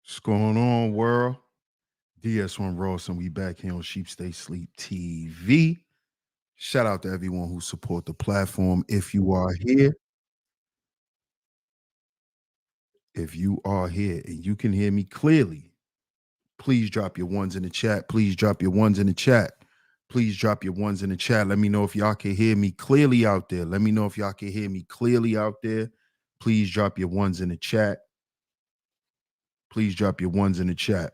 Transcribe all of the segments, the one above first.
What's going on, world? DS1 Ross, and we back here on Sheep Stay Sleep TV. Shout out to everyone who support the platform. If you are here and you can hear me clearly, please drop your ones in the chat. Please drop your ones in the chat. Please drop your ones in the chat. Let me know if y'all can hear me clearly out there. Let me know if y'all can hear me clearly out there. Please drop your ones in the chat. Please drop your ones in the chat.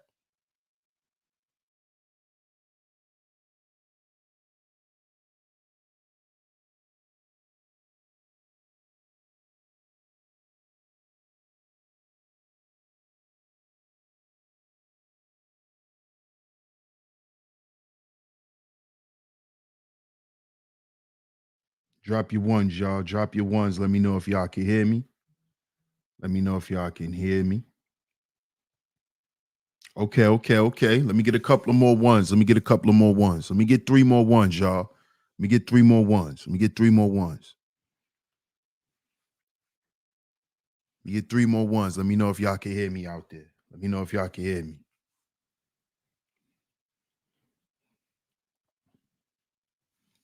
Drop your ones, y'all. Drop your ones. Let me know if y'all can hear me. Let me know if y'all can hear me. Okay. Let me get a couple of more ones. Let me get a couple of more ones. Let me get three more ones, y'all. Let me get three more ones. Let me get three more ones. Let me get three more ones. Let me know if y'all can hear me out there. Let me know if y'all can hear me.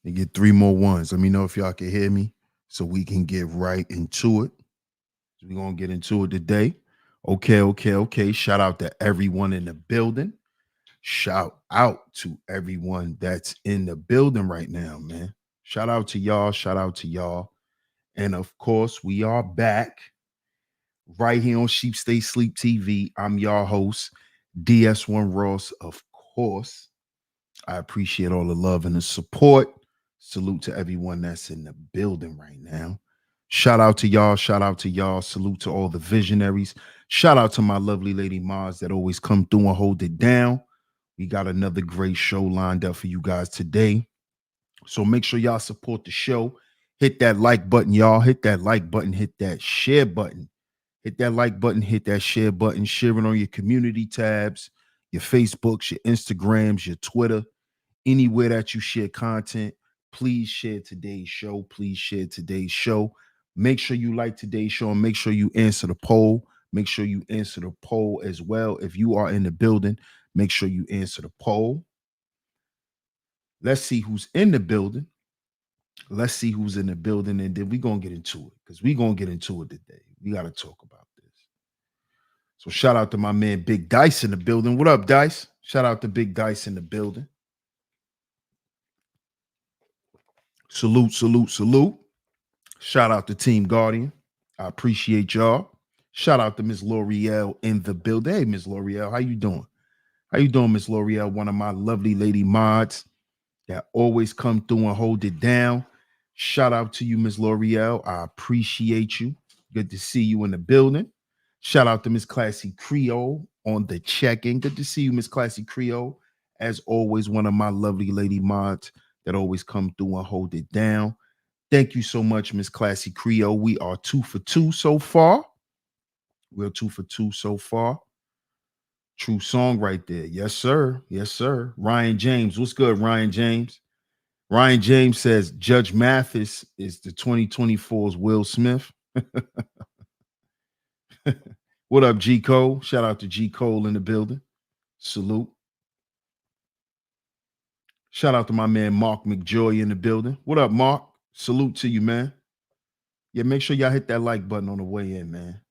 Let me get three more ones. Let me know if y'all can hear me so we can get right into it. We're going to get into it today. Okay. Shout out to everyone in the building. Shout out to everyone that's in the building right now, man. Shout out to y'all. Shout out to y'all. And of course, we are back right here on Sheep Stay Sleep TV. I'm your host, DS1 Ross, of course. I appreciate all the love and the support. Salute to everyone that's in the building right now. Shout out to y'all. Shout out to y'all. Salute to all the visionaries. Shout out to my lovely lady Mars that always come through and hold it down. We got another great show lined up for you guys today. So make sure y'all support the show. Hit that like button, y'all. Hit that like button. Hit that share button. Hit that like button. Hit that share button. Share it on your community tabs, your Facebooks, your Instagrams, your Twitter, anywhere that you share content. Please share today's show. Please share today's show. Make sure you like today's show and make sure you answer the poll. Make sure you answer the poll as well. If you are in the building, make sure you answer the poll. Let's see who's in the building. Let's see who's in the building, and then we're gonna get into it because we're gonna get into it today. We got to talk about this. So shout out to my man Big Dice in the building. What up, Dice? Shout out to Big Dice in the building. Salute. Shout out to Team Guardian. I appreciate y'all. Shout out to Miss L'Oreal in the building. Hey, Miss L'Oreal, how you doing? How you doing, Miss L'Oreal? One of my lovely lady mods that always come through and hold it down. Shout out to you, Miss L'Oreal. I appreciate you. Good to see you in the building. Shout out to Miss Classy Creole on the check-in. Good to see you, Miss Classy Creole. As always, one of my lovely lady mods that always come through and hold it down. Thank you so much, Miss Classy Creole. We are 2 for 2 so far. We're 2 for 2 so far. True song right there. Yes, sir. Yes, sir. Ryan James. What's good, Ryan James? Ryan James says Judge Mathis is the 2024's Will Smith. What up, G. Cole? Shout out to G. Cole in the building. Salute. Shout out to my man Mark McJoy in the building. What up, Mark? Salute to you, man. Yeah, make sure y'all hit that like button on the way in, man.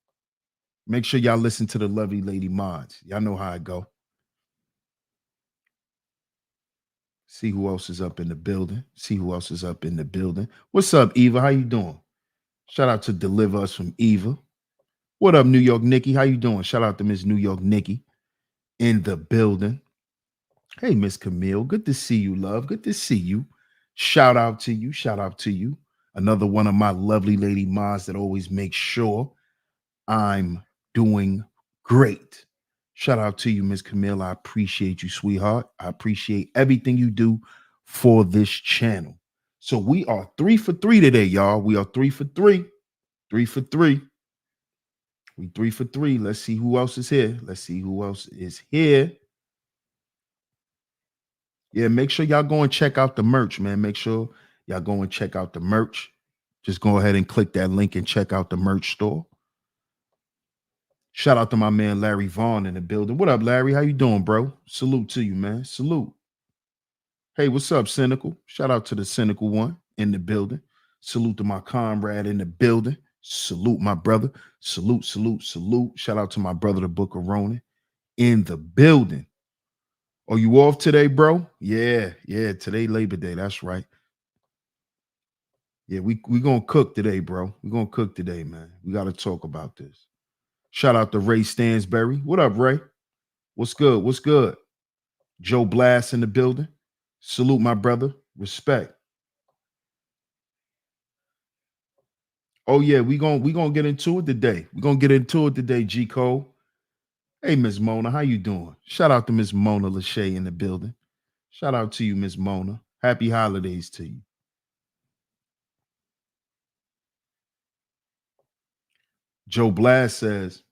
Make sure y'all listen to the lovely lady mods. Y'all know how it go. See who else is up in the building. See who else is up in the building. What's up, Eva? How you doing? Shout out to Deliver Us from Eva. What up, New York Nikki? How you doing? Shout out to Miss New York Nikki in the building. Hey, Miss Camille. Good to see you, love. Good to see you. Shout out to you. Shout out to you. Another one of my lovely lady mods that always makes sure I'm doing great. Shout out to you, Miss Camille. I appreciate you, sweetheart. I appreciate everything you do for this channel. So we are 3 for 3 today, y'all. We are 3 for 3. 3 for 3. We 3 for 3. Let's see who else is here. Let's see who else is here. Yeah, make sure y'all go and check out the merch, man. Make sure y'all go and check out the merch. Just go ahead and click that link and check out the merch store. Shout out to my man Larry Vaughn in the building. What up, Larry? How you doing, bro? Salute to you, man. Salute. Hey, what's up, Cynical? Shout out to the Cynical one in the building. Salute to my comrade in the building. Salute, my brother. Salute, salute, salute. Shout out to my brother, the Book of Ronan, in the building. Are you off today, bro? Yeah, today Labor Day. That's right. Yeah, we gonna cook today, bro. We're gonna cook today, man. We gotta talk about this. Shout out to Ray Stansberry. What up, Ray? What's good? What's good? Joe Blast in the building. Salute, my brother. Respect. Oh yeah, we gonna get into it today. We're gonna get into it today, G Cole. Hey, Miss Mona, how you doing? Shout out to Miss Mona Lachey in the building. Shout out to you, Miss Mona. Happy holidays to you. Joe Blast says,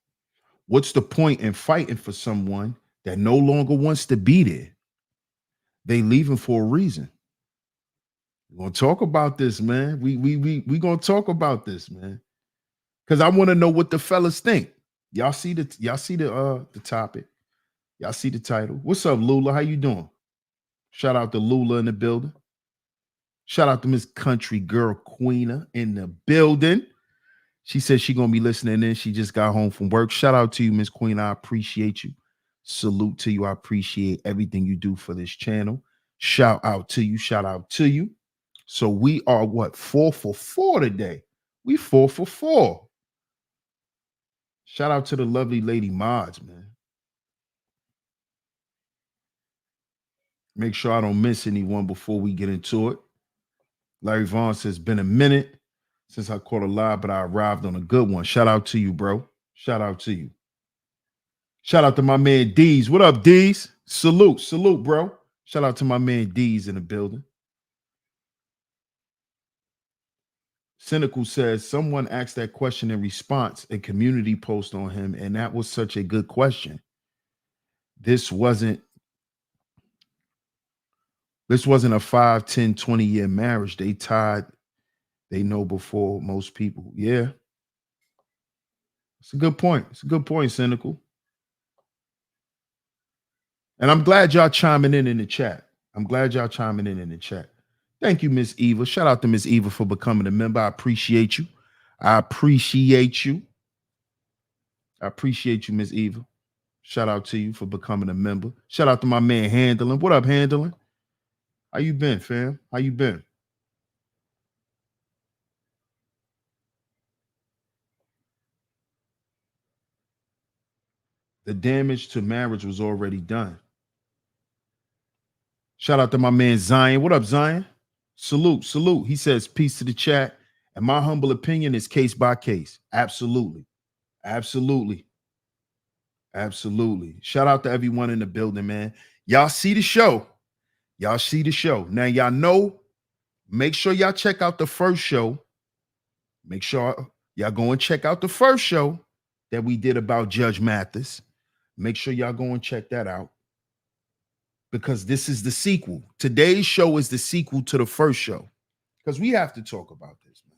what's the point in fighting for someone that no longer wants to be there? They leaving for a reason. We're gonna talk about this, man. We gonna talk about this, man. Because I want to know what the fellas think. Y'all see the topic. Y'all see the title. What's up, Lula? How you doing? Shout out to Lula in the building. Shout out to Miss Country Girl Queena in the building. She said she gonna be listening in. She just got home from work. Shout out to you, Miss Queen. I appreciate you. Salute to you. I appreciate everything you do for this channel. Shout out to you. Shout out to you. So we are what, 4 for 4 today. We 4 for 4. Shout out to the lovely lady mods, man. Make sure I don't miss anyone before we get into it. Larry Vaughn says, been a minute since I caught a live, but I arrived on a good one. Shout out to you, bro. Shout out to you. Shout out to my man D's. What up, D's? Salute, salute, bro. Shout out to my man D's in the building. Cynical says, someone asked that question in response, a community post on him, and that was such a good question. This wasn't a 5, 10, 20-year marriage. They tied, they know before most people. Yeah. It's a good point. It's a good point, Cynical. And I'm glad y'all chiming in the chat. I'm glad y'all chiming in the chat. Thank you, Miss Eva. Shout out to Miss Eva for becoming a member. I appreciate you. I appreciate you. I appreciate you, Miss Eva. Shout out to you for becoming a member. Shout out to my man Handling. What up, Handling? How you been, fam? How you been? The damage to marriage was already done. Shout out to my man Zion. What up, Zion? Salute, salute. He says, peace to the chat. And my humble opinion is case by case. Absolutely. Absolutely. Absolutely. Shout out to everyone in the building, man. Y'all see the show. Y'all see the show. Now, y'all know, make sure y'all check out the first show. Make sure y'all go and check out the first show that we did about Judge Mathis. Make sure y'all go and check that out, because this is the sequel. Today's show is the sequel to the first show, because we have to talk about this, man.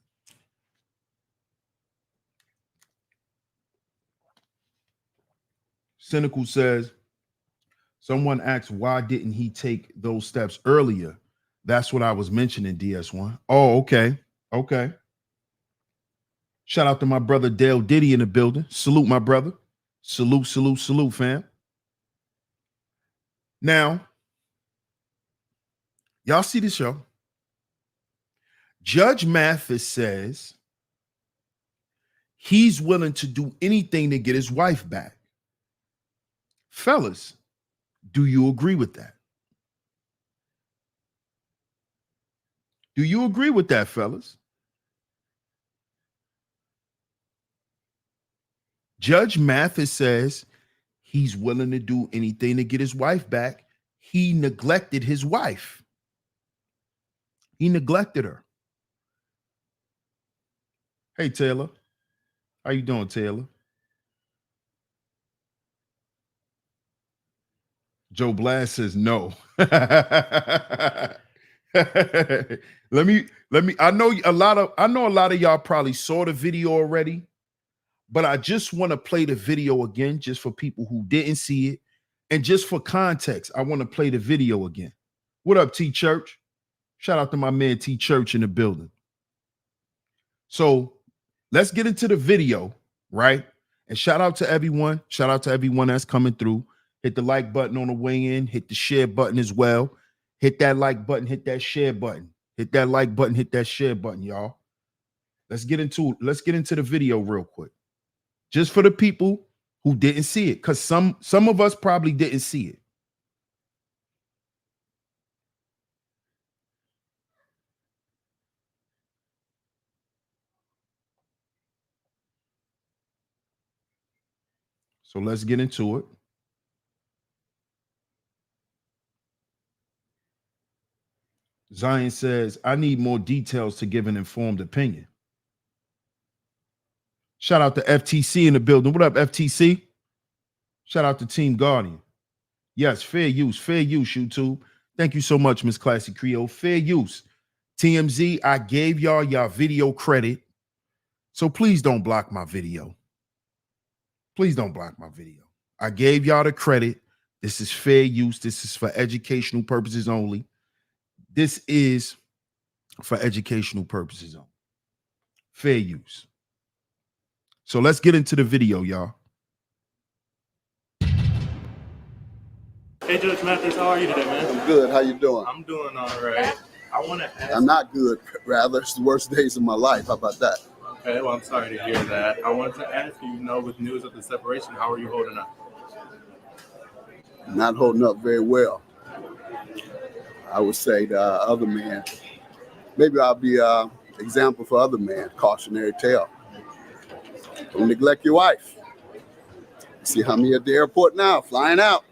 Cynical says, someone asked, why didn't he take those steps earlier? That's what I was mentioning, DS1. Oh, okay. Okay. Shout out to my brother Dale Diddy in the building. Salute, my brother. Salute, salute, salute, fam. Now, y'all see the show. Judge Mathis says he's willing to do anything to get his wife back. Fellas, do you agree with that? Do you agree with that, fellas? Judge Mathis says he's willing to do anything to get his wife back. He neglected his wife. He neglected her. Hey, Taylor. How you doing, Taylor? Joe Blast says no. let me I know a lot of y'all probably saw the video already, But I just want to play the video again, just for people who didn't see it. And just for context, I want to play the video again. What up, T Church? Shout out to my man T Church in the building. So let's get into the video, right? And shout out to everyone. Shout out to everyone that's coming through. Hit the like button on the way in. Hit the share button as well. Hit that like button. Hit that share button. Hit that like button. Hit that share button, y'all. Let's get into the video real quick. Just for the people who didn't see it, because some of us probably didn't see it. So let's get into it. Zion says, I need more details to give an informed opinion. Shout out to FTC in the building. What up, FTC? Shout out to Team Guardian. Yes, fair use, YouTube. Thank you so much, Miss Classy Creole. Fair use. TMZ, I gave y'all video credit. So please don't block my video. Please don't block my video. I gave y'all the credit. This is fair use. This is for educational purposes only. This is for educational purposes only. Fair use. So let's get into the video, y'all. Hey, Judge Mathis, how are you today, man? I'm good. How you doing? I'm doing all right. I want to ask... I'm not good, rather. It's the worst days of my life. How about that? Okay, well, I'm sorry to hear that. I wanted to ask you, with news of the separation, how are you holding up? Not holding up very well. I would say the other man, maybe I'll be an example for other men, cautionary tale. Don't neglect your wife. See how me at the airport now, flying out,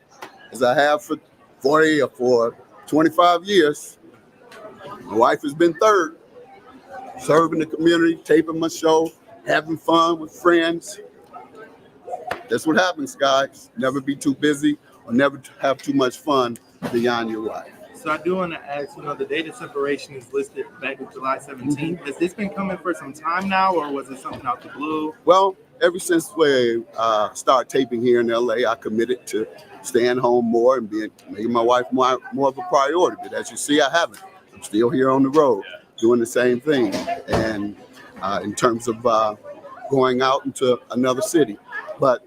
as I have for 40 or for 25 years. My wife has been third, serving the community, taping my show, having fun with friends. That's what happens, guys. Never be too busy or never have too much fun beyond your wife. So I do want to ask, the date of separation is listed back in July 17th. Mm-hmm. Has this been coming for some time now, or was it something out the blue? Well, ever since we started taping here in LA, I committed to staying home more and making my wife more of a priority. But as you see, I haven't. I'm still here on the road doing the same thing. And in terms of going out into another city, but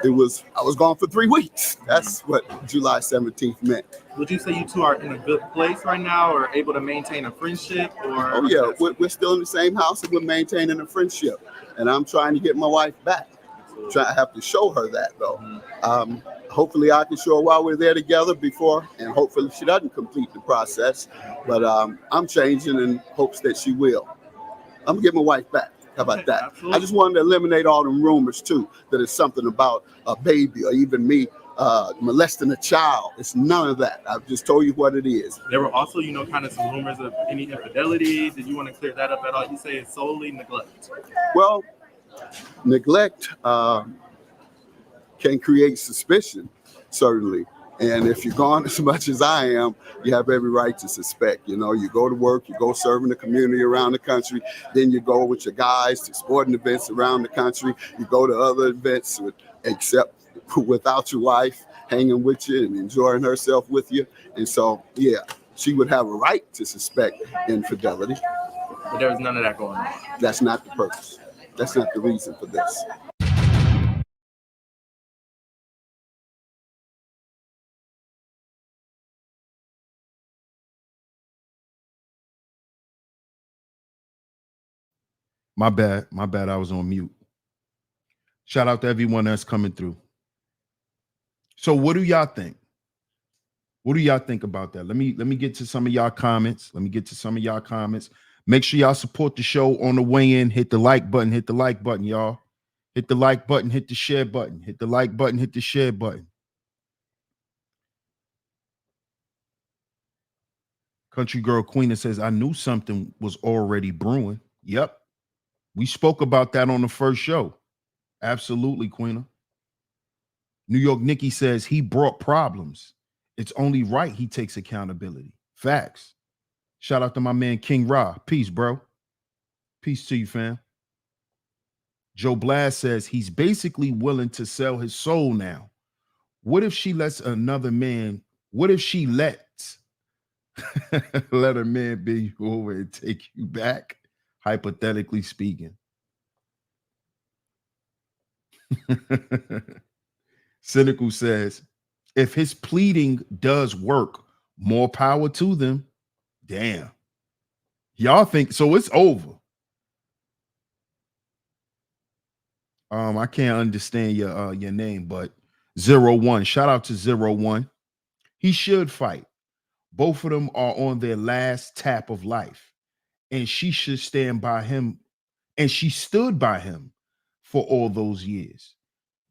I was gone for 3 weeks. That's what July 17th meant. Would you say you two are in a good place right now, or able to maintain a friendship? Or oh yeah, we're still in the same house and we're maintaining a friendship. And I'm trying to get my wife back. I have to show her that though. Hopefully I can show her while we're there together before, and hopefully she doesn't complete the process. But I'm changing in hopes that she will. I'm gonna get my wife back. How about that? Absolutely. I just wanted to eliminate all the rumors too, that it's something about a baby or even me molesting a child. It's none of that. I've just told you what it is. There were also, kind of some rumors of any infidelity. Did you want to clear that up at all? You say it's solely neglect. Well, neglect can create suspicion, certainly. And if you're gone as much as I am, you have every right to suspect. You go to work, you go serving the community around the country, then you go with your guys to sporting events around the country. You go to other events except without your wife hanging with you and enjoying herself with you. And so, yeah, she would have a right to suspect infidelity. But there was none of that going on. That's not the purpose. That's not the reason for this. My bad. I was on mute. Shout out to everyone that's coming through. So what do y'all think? What do y'all think about that? Let me get to some of y'all comments. Make sure y'all support the show on the way in. Hit the like button. Y'all. Hit the like button. Hit the share button. Hit the like button. Hit the share button. Country Girl Queen says, I knew something was already brewing. Yep. We spoke about that on the first show. Absolutely, Queena. New York Nikki says he brought problems. It's only right he takes accountability. Facts. Shout out to my man King Ra. Peace, bro. Peace to you, fam. Joe Blast says he's basically willing to sell his soul now. What if she lets another man? What if she lets let a man bend you over and take you back? Hypothetically speaking. Cynical says, if his pleading does work, more power to them. Damn. Y'all think so? It's over. I can't understand your name, but 01. Shout out to 01. He should fight. Both of them are on their last tap of life, and she should stand by him. And she stood by him for all those years.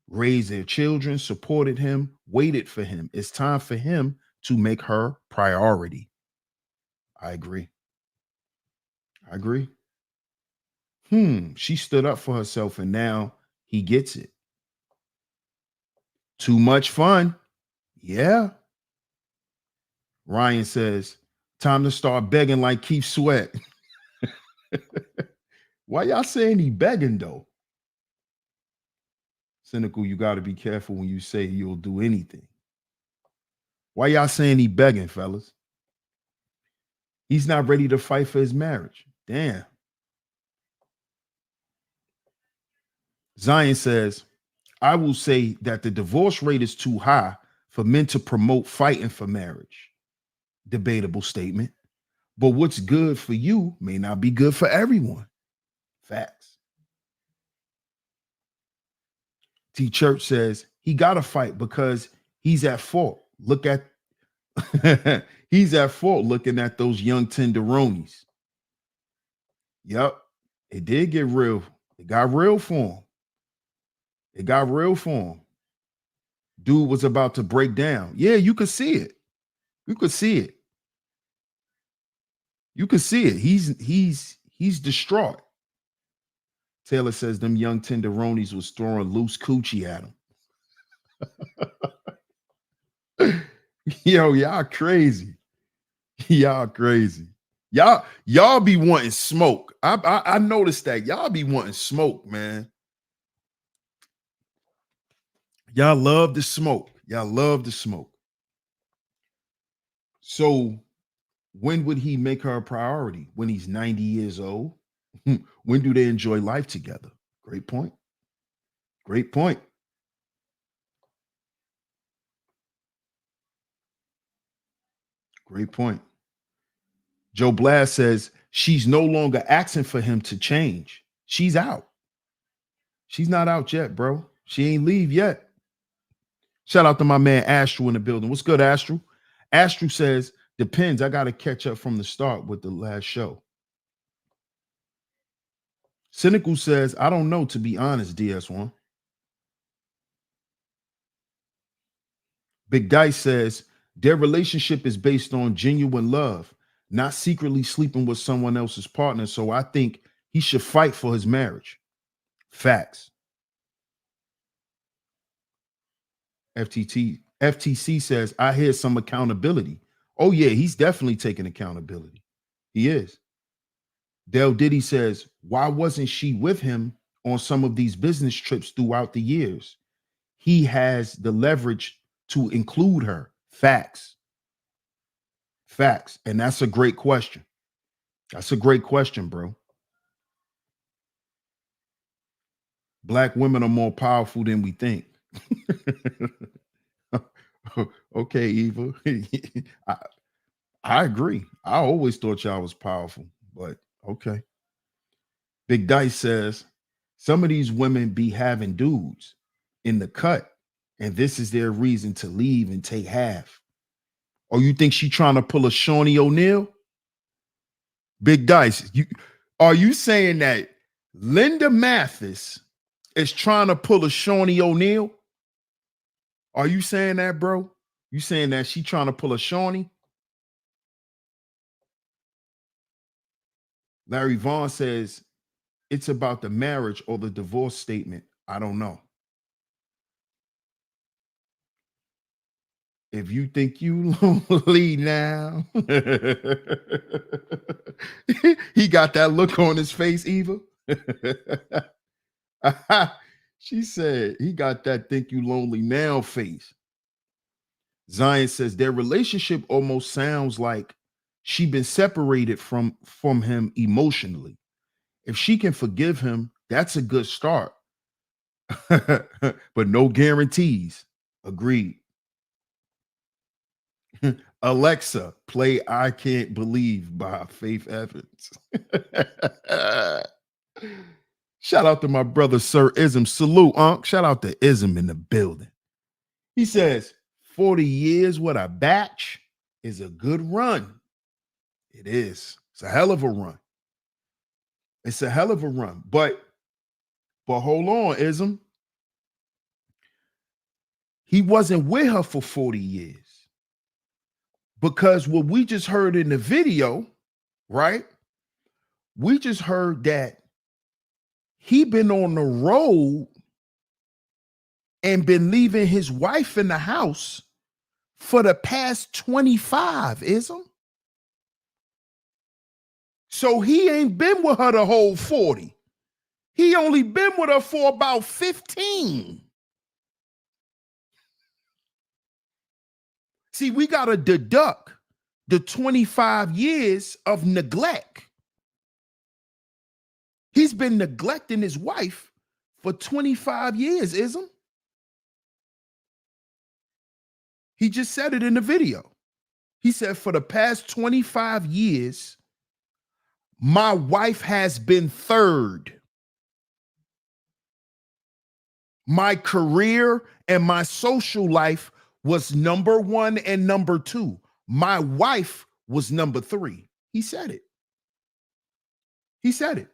Raised their children, supported him, waited for him. It's time for him to make her priority. I agree. She stood up for herself and now he gets it. Too much fun. Yeah. Ryan says, time to start begging like Keith Sweat. Why y'all saying he begging though? Cynical, you got to be careful when you say you'll do anything. Why y'all saying he begging, fellas? He's not ready to fight for his marriage. Damn. Zion says, I will say that the divorce rate is too high for men to promote fighting for marriage. Debatable statement. But what's good for you may not be good for everyone. Facts. T Church says he got to fight because he's at fault. Look at he's at fault looking at those young tenderonis. Yep. It did get real. It got real for him. Dude was about to break down. Yeah, you could see it. He's distraught. Taylor says them young tenderonis was throwing loose coochie at him. Yo, y'all crazy. Y'all be wanting smoke. I noticed that. Y'all be wanting smoke, man. Y'all love the smoke. So when would he make her a priority? When he's 90 years old? When do they enjoy life together? Great point. Joe Blast says she's no longer asking for him to change. She's out. She's not out yet, bro. She ain't leave yet. Shout out to my man Astro in the building. What's good, Astro? Astro says, depends. I got to catch up from the start with the last show. Cynical says, I don't know, to be honest, DS1. Big Dice says, their relationship is based on genuine love, not secretly sleeping with someone else's partner. So I think he should fight for his marriage. Facts. FTC says, I hear some accountability. Oh, yeah, he's definitely taking accountability. He is. Del Diddy says, why wasn't she with him on some of these business trips throughout the years? He has the leverage to include her. Facts. And that's a great question. Bro. Black women are more powerful than we think. Okay, Eva. I agree. I always thought y'all was powerful, but okay. Big Dice says, some of these women be having dudes in the cut, and this is their reason to leave and take half. Or you think she trying to pull a Shawnee O'Neal? Big Dice, are you saying that Linda Mathis is trying to pull a Shawnee O'Neal? Are you saying that, bro? You saying that she trying to pull a Shawnee? Larry Vaughn says, it's about the marriage or the divorce statement. I don't know. If you think you lonely now. He got that look on his face, Eva. She said he got that think you lonely now face. Zion says their relationship almost sounds like she been separated from him emotionally. If she can forgive him, that's a good start. But no guarantees. Agreed. Alexa, play I Can't Believe by Faith Evans. Shout out to my brother, Sir Ism. Salute, Unc. Shout out to Ism in the building. He says, 40 years with a batch is a good run. It is. It's a hell of a run. It's a hell of a run. But hold on, Ism. He wasn't with her for 40 years. Because what we just heard in the video, right? We just heard that he been on the road and been leaving his wife in the house for the past 25, Ism. So he ain't been with her the whole 40. He only been with her for about 15. See, we got to deduct the 25 years of neglect. He's been neglecting his wife for 25 years, Ism. He just said it in the video. He said, for the past 25 years, my wife has been third. My career and my social life was number 1 and number 2. My wife was number 3. He said it. He said it.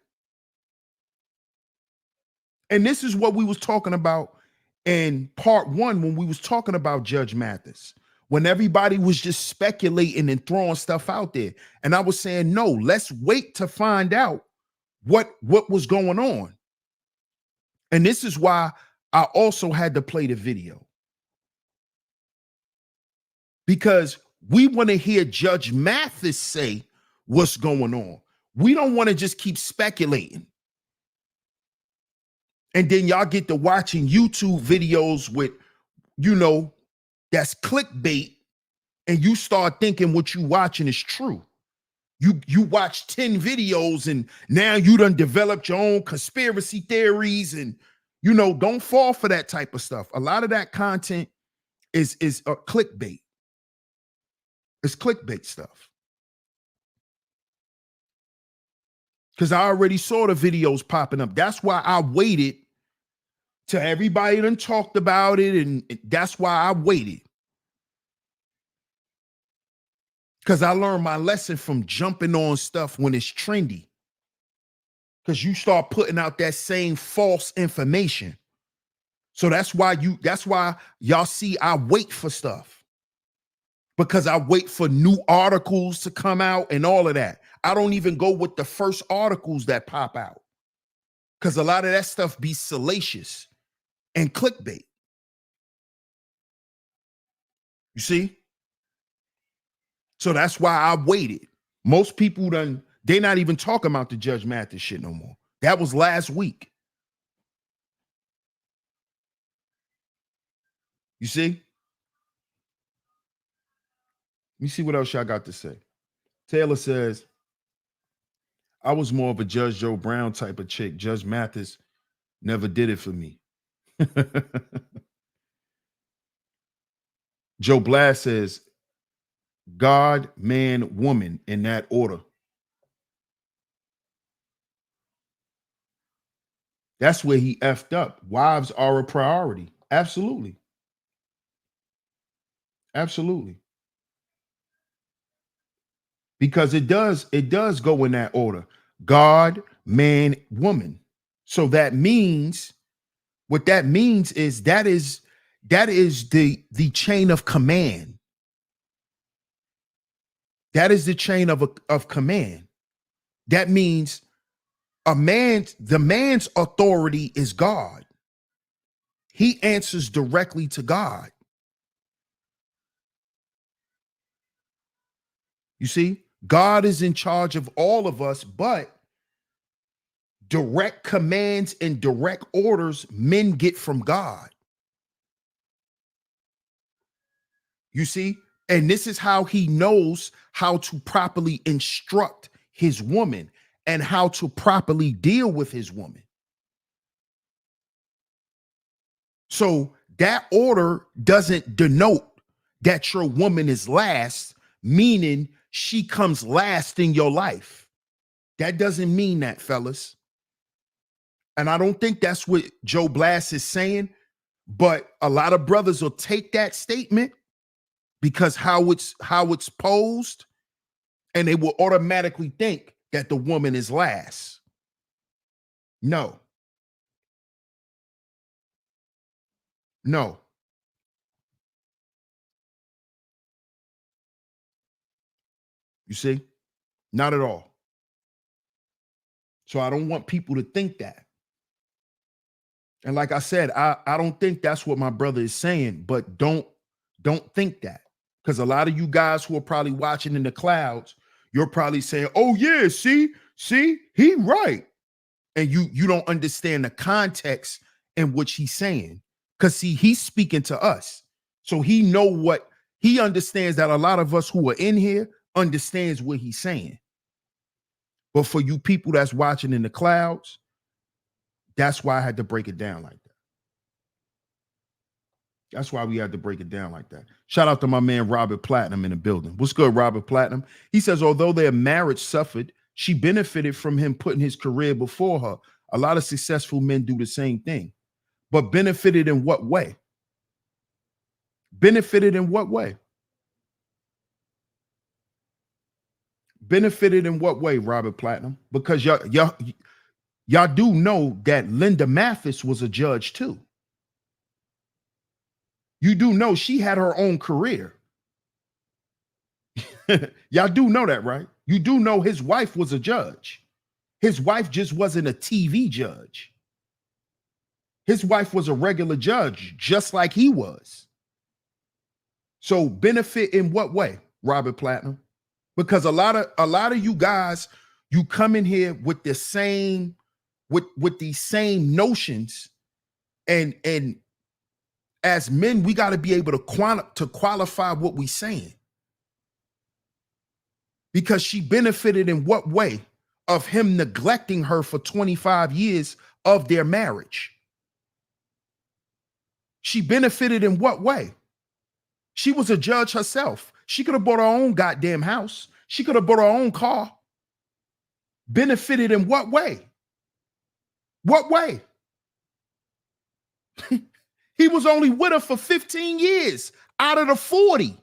And this is what we was talking about in part 1 when we was talking about Judge Mathis, when everybody was just speculating and throwing stuff out there. And I was saying, no, let's wait to find out what was going on. And this is why I also had to play the video. Because we want to hear Judge Mathis say what's going on. We don't want to just keep speculating. And then y'all get to watching YouTube videos with, that's clickbait, and you start thinking what you watching is true. You watch 10 videos and now you done developed your own conspiracy theories, and don't fall for that type of stuff. A lot of that content is clickbait. It's clickbait stuff. Because I already saw the videos popping up. That's why I waited till everybody done talked about it, and that's why I waited. Because I learned my lesson from jumping on stuff when it's trendy. Because you start putting out that same false information. So that's why y'all see I wait for stuff. Because I wait for new articles to come out and all of that. I don't even go with the first articles that pop out. Because a lot of that stuff be salacious and clickbait. You see? So that's why I waited. Most people they're not even talking about the Judge Mathis shit no more. That was last week. You see? Let me see what else y'all got to say. Taylor says, I was more of a Judge Joe Brown type of chick. Judge Mathis never did it for me. Joe Blast says, God, man, woman, in that order. That's where he effed up. Wives are a priority. Absolutely. Absolutely. Because it does go in that order. God, man, woman. So that means, what that means is that is the chain of command. That is the chain of command. That means the man's authority is God. He answers directly to God. You see, God is in charge of all of us, but direct commands and direct orders men get from God. You see? And this is how he knows how to properly instruct his woman and how to properly deal with his woman. So that order doesn't denote that your woman is last, meaning she comes last in your life. That doesn't mean that, fellas. And I don't think that's what Joe Blast is saying, but a lot of brothers will take that statement because how it's posed, and they will automatically think that the woman is last. No. No. You see? Not at all. So I don't want people to think that. And like I said, I don't think that's what my brother is saying, but don't think that. Because a lot of you guys who are probably watching in the clouds, you're probably saying, oh yeah, see, he right. And you don't understand the context in which he's saying. Because see, he's speaking to us. So he understands that a lot of us who are in here understands what he's saying. But for you people that's watching in the clouds, that's why I had to break it down like that. That's why we had to break it down like that. Shout out to my man, Robert Platinum, in the building. What's good, Robert Platinum? He says, although their marriage suffered, she benefited from him putting his career before her. A lot of successful men do the same thing. But benefited in what way? Benefited in what way? Benefited in what way, Robert Platinum? Because y'all do know that Linda Mathis was a judge too. You do know she had her own career. Y'all do know that, right? You do know his wife was a judge. His wife just wasn't a TV judge. His wife was a regular judge, just like he was. So benefit in what way, Robert Platinum? Because a lot of you guys, you come in here with the same, with these same notions, and as men, we got to be able to qualify what we're saying. Because she benefited in what way of him neglecting her for 25 years of their marriage? She benefited in what way? She was a judge herself. She could have bought her own goddamn house. She could have bought her own car. Benefited in what way? What way? He was only with her for 15 years out of the 40.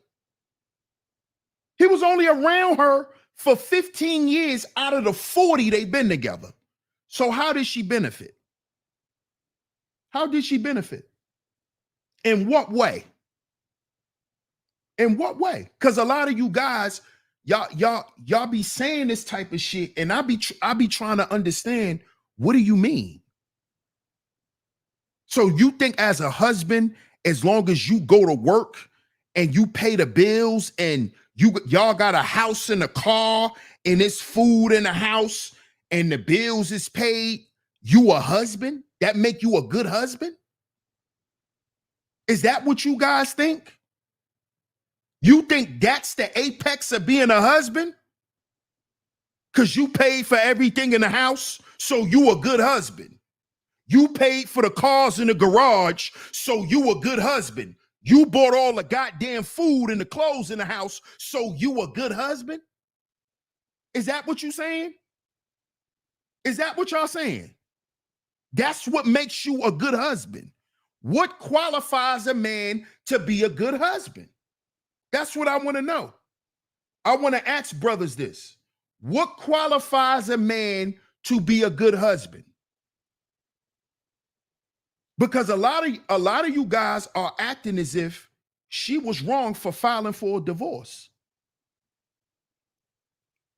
He was only around her for 15 years out of the 40 they've been together. So how did she benefit? How did she benefit? In what way? In what way? Because a lot of you guys, y'all be saying this type of shit, and I be trying to understand, what do you mean? So you think as a husband, as long as you go to work and you pay the bills and y'all got a house and a car and it's food in the house and the bills is paid, you a husband? That make you a good husband? Is that what you guys think? You think that's the apex of being a husband? Because you paid for everything in the house, so you a good husband. You paid for the cars in the garage, so you a good husband. You bought all the goddamn food and the clothes in the house, so you a good husband? Is that what you saying? Is that what y'all saying? That's what makes you a good husband. What qualifies a man to be a good husband? That's what I want to know. I want to ask brothers this. What qualifies a man to be a good husband? Because a lot of you guys are acting as if she was wrong for filing for a divorce.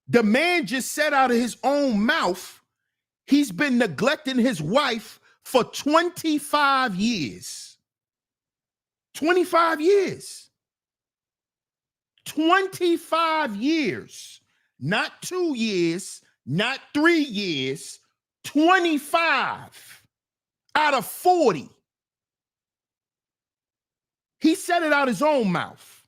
The man just said out of his own mouth, he's been neglecting his wife for 25 years. 25 years. 25 years. Not 2 years, not 3 years, 25 out of 40. He said it out his own mouth.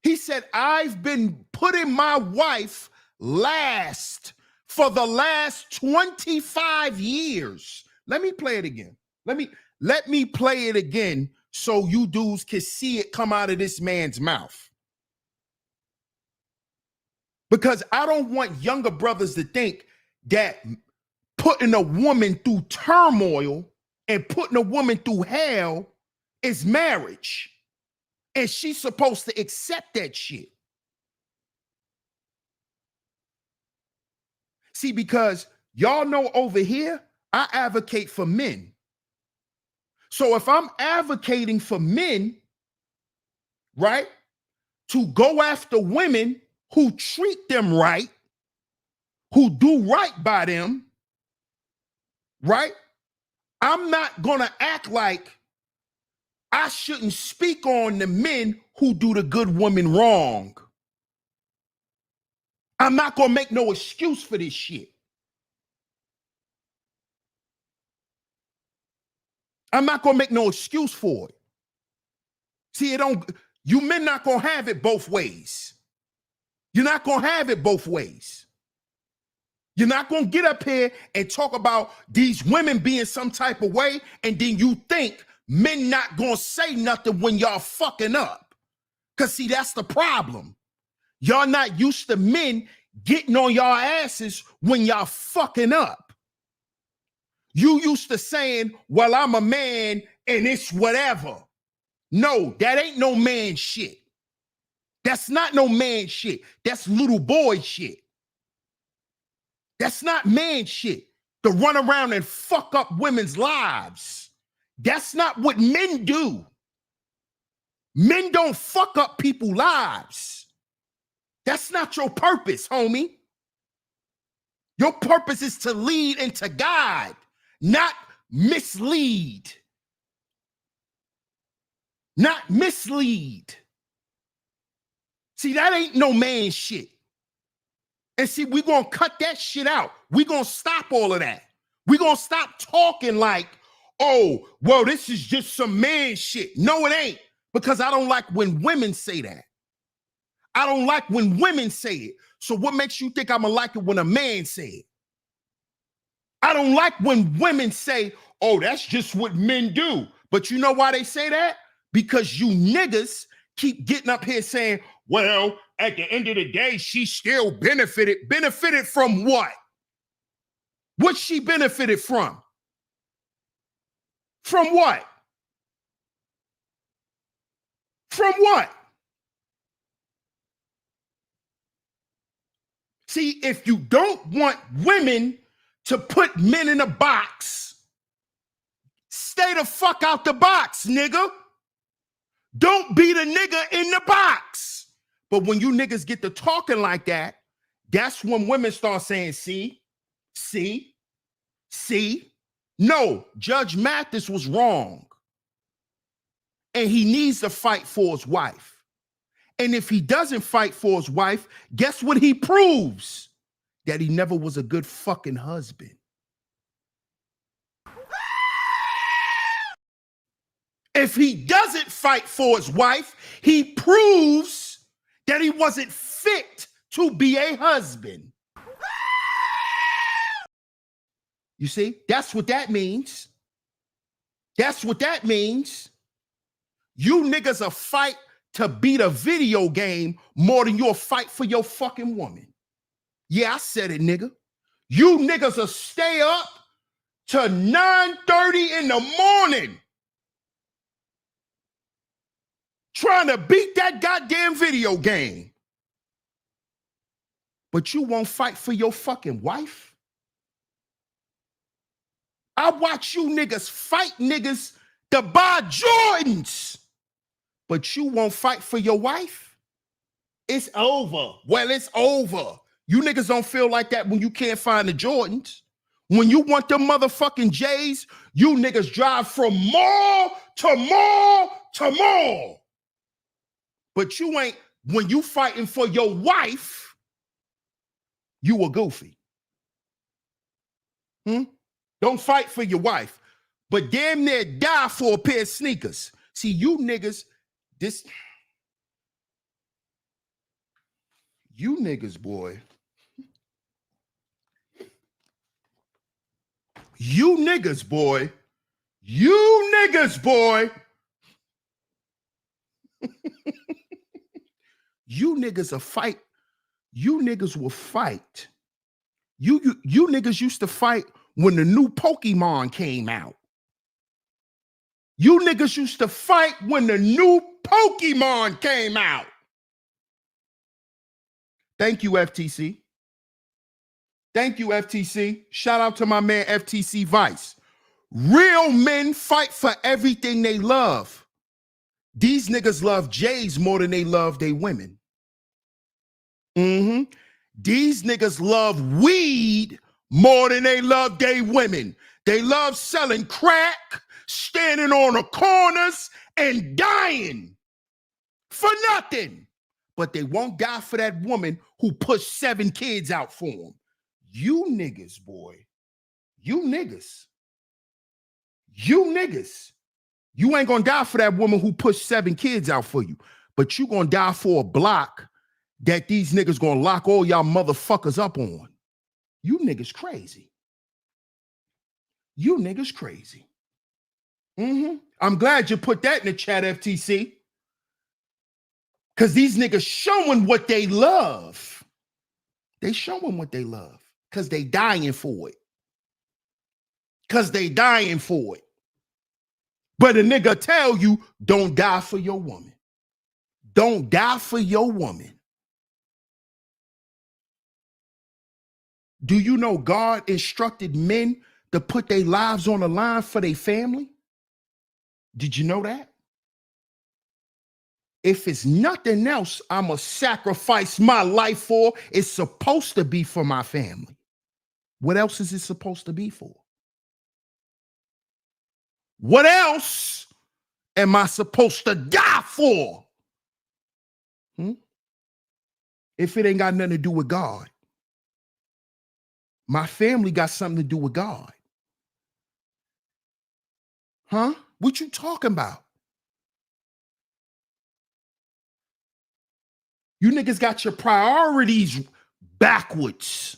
He said, I've been putting my wife last for the last 25 years. Let me play it again. Let me play it again so you dudes can see it come out of this man's mouth. Because I don't want younger brothers to think that putting a woman through turmoil and putting a woman through hell is marriage. And she's supposed to accept that shit. See, because y'all know over here, I advocate for men. So if I'm advocating for men, right, to go after women who treat them right, who do right by them, right, I'm not going to act like I shouldn't speak on the men who do the good women wrong. I'm not going to make no excuse for this shit. I'm not going to make no excuse for it. See, you men not going to have it both ways. You're not going to have it both ways. You're not going to get up here and talk about these women being some type of way, and then you think men not going to say nothing when y'all fucking up. Because, see, that's the problem. Y'all not used to men getting on y'all asses when y'all fucking up. You used to saying, well, I'm a man and it's whatever. No, that ain't no man shit. That's not no man shit. That's little boy shit. That's not man shit. To run around and fuck up women's lives. That's not what men do. Men don't fuck up people's lives. That's not your purpose, homie. Your purpose is to lead and to guide, not mislead. Not mislead. See, that ain't no man shit. And see, we're going to cut that shit out. We're going to stop all of that. We're going to stop talking like, oh, well, this is just some man shit. No, it ain't. Because I don't like when women say that. I don't like when women say it. So what makes you think I'm going to like it when a man say it? I don't like when women say, oh, that's just what men do. But you know why they say that? Because you niggas keep getting up here saying, well, at the end of the day, she still benefited. Benefited from what? What she benefited from? From what? From what? See, if you don't want women to put men in a box, stay the fuck out the box, nigga. Don't be the nigga in the box. But when you niggas get to talking like that, that's when women start saying, see. No, Judge Mathis was wrong. And he needs to fight for his wife. And if he doesn't fight for his wife, guess what he proves? That he never was a good fucking husband. If he doesn't fight for his wife, he proves that he wasn't fit to be a husband. You see, that's what that means. That's what that means. You niggas will fight to beat a video game more than you'll fight for your fucking woman. Yeah, I said it, nigga. You niggas will stay up to 9:30 in the morning trying to beat that goddamn video game. But you won't fight for your fucking wife? I watch you niggas fight niggas to buy Jordans, but you won't fight for your wife? It's over. Well, it's over. You niggas don't feel like that when you can't find the Jordans. When you want the motherfucking J's, you niggas drive from mall to mall to mall. But you ain't, when you fighting for your wife, you a goofy. Don't fight for your wife, but damn near die for a pair of sneakers. See, you niggas, you niggas, boy. You niggas, boy. You niggas, boy. You niggas will fight. You niggas will fight. You niggas used to fight when the new Pokemon came out. You niggas used to fight when the new Pokemon came out. Thank you, FTC. Thank you, FTC. Shout out to my man, FTC Vice. Real men fight for everything they love. These niggas love J's more than they love their women. These niggas love weed more than they love their women. They love selling crack, standing on the corners, and dying for nothing. But they won't die for that woman who pushed 7 kids out for them. You niggas, boy. You niggas. You niggas. You ain't gonna die for that woman who pushed 7 kids out for you. But you gonna die for a block that these niggas gonna lock all y'all motherfuckers up on. You niggas crazy. You niggas crazy. I'm glad you put that in the chat, FTC. Because these niggas showing what they love. They showing what they love. Because they dying for it. Because they dying for it. But a nigga tell you, don't die for your woman. Don't die for your woman. Do you know God instructed men to put their lives on the line for their family? Did you know that? If it's nothing else I'm going to sacrifice my life for, it's supposed to be for my family. What else is it supposed to be for? What else am I supposed to die for? If it ain't got nothing to do with God. My family got something to do with God. What you talking about? You niggas got your priorities backwards.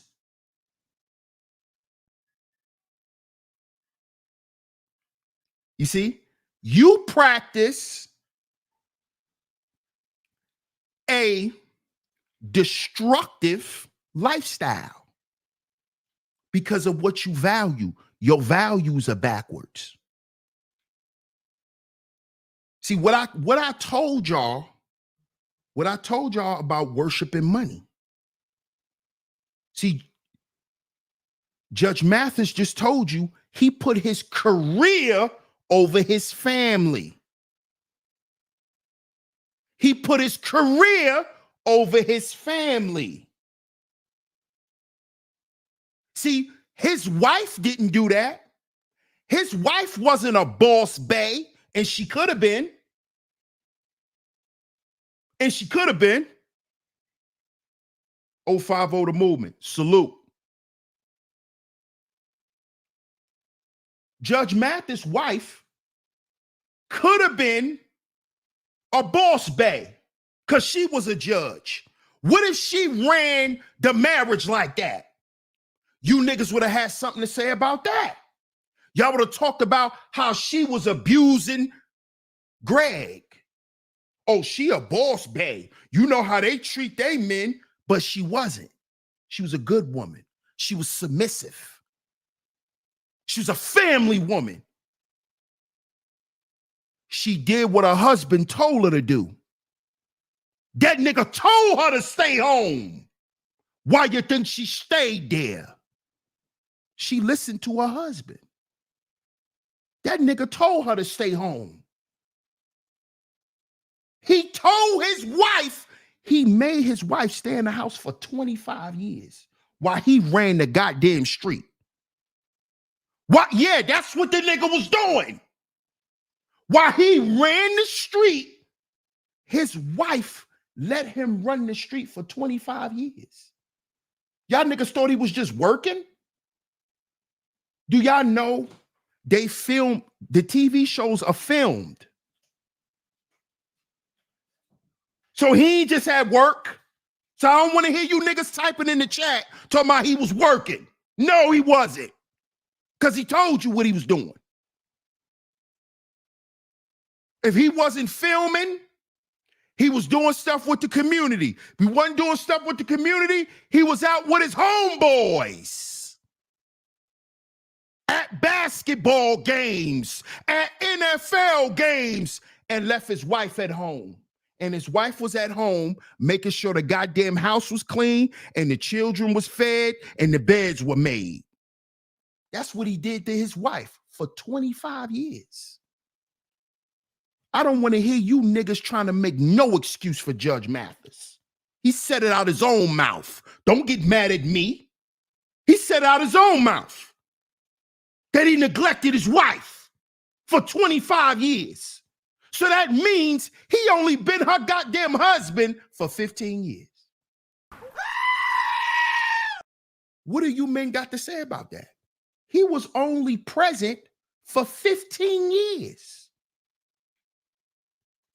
You see, you practice a destructive lifestyle because of what you value. Your values are backwards. See, what I told y'all about worshiping money. See, Judge Mathis just told you he put his career over his family. He put his career over his family. See, his wife didn't do that. His wife wasn't a boss bae, and she could have been. And she could have been. 050 the movement. Salute. Judge Mathis' wife could have been a boss bae because she was a judge. What if she ran the marriage like that? You niggas would have had something to say about that. Y'all would have talked about how she was abusing Greg. Oh, she a boss bae. You know how they treat their men, but she wasn't. She was a good woman. She was submissive. She was a family woman. She did what her husband told her to do. That nigga told her to stay home. Why you think she stayed there? She listened to her husband. That nigga told her to stay home. He told his wife, he made his wife stay in the house for 25 years while he ran the goddamn street. What? Yeah, that's what the nigga was doing. While he ran the street, his wife let him run the street for 25 years. Y'all niggas thought he was just working? Do y'all know they film, the TV shows are filmed? So he ain't just had work. So I don't want to hear you niggas typing in the chat talking about he was working. No, he wasn't. Because he told you what he was doing. If he wasn't filming, he was doing stuff with the community. If he wasn't doing stuff with the community, he was out with his homeboys. At basketball games, at NFL games, and left his wife at home. And his wife was at home making sure the goddamn house was clean and the children was fed and the beds were made. That's what he did to his wife for 25 years. I don't want to hear you niggas trying to make no excuse for Judge Mathis. He said it out his own mouth. Don't get mad at me. He said it out his own mouth that he neglected his wife for 25 years. So that means he only been her goddamn husband for 15 years. What do you men got to say about that? He was only present for 15 years.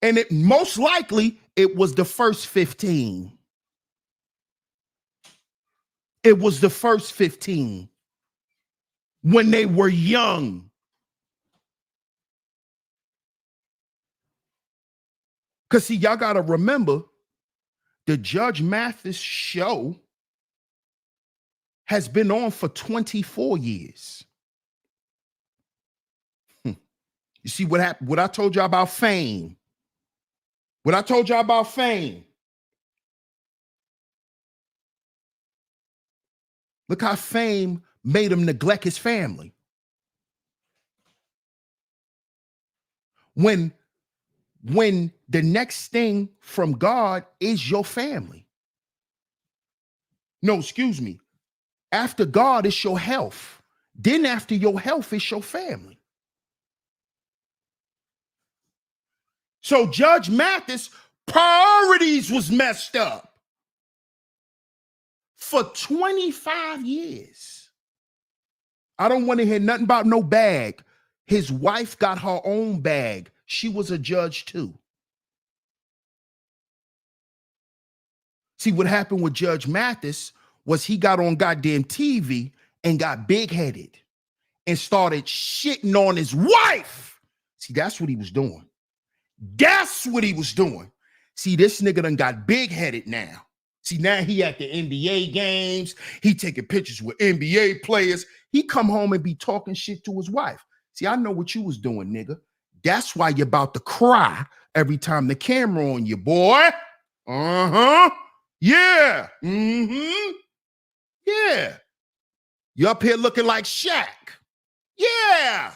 And it most likely it was the first 15. It was the first 15 when they were young. Because see, y'all got to remember, the Judge Mathis show has been on for 24 years. You see what happened? What I told y'all about Fame. What I told y'all about Fame. Look how Fame made him neglect his family. When the next thing from God is your family. No, excuse me. After God, it's your health. Then after your health, it's your family. So Judge Mathis' priorities was messed up for 25 years. I don't want to hear nothing about no bag. His wife got her own bag. She was a judge too. See, what happened with Judge Mathis was he got on goddamn TV and got big-headed and started shitting on his wife. See, that's what he was doing. That's what he was doing. See, this nigga done got big-headed now. See, now he at the NBA games. He taking pictures with NBA players. He come home and be talking shit to his wife. See, I know what you was doing, nigga. That's why you're about to cry every time the camera on you, boy. Uh-huh. Yeah. Mm-hmm. Yeah. You up here looking like Shaq. Yeah.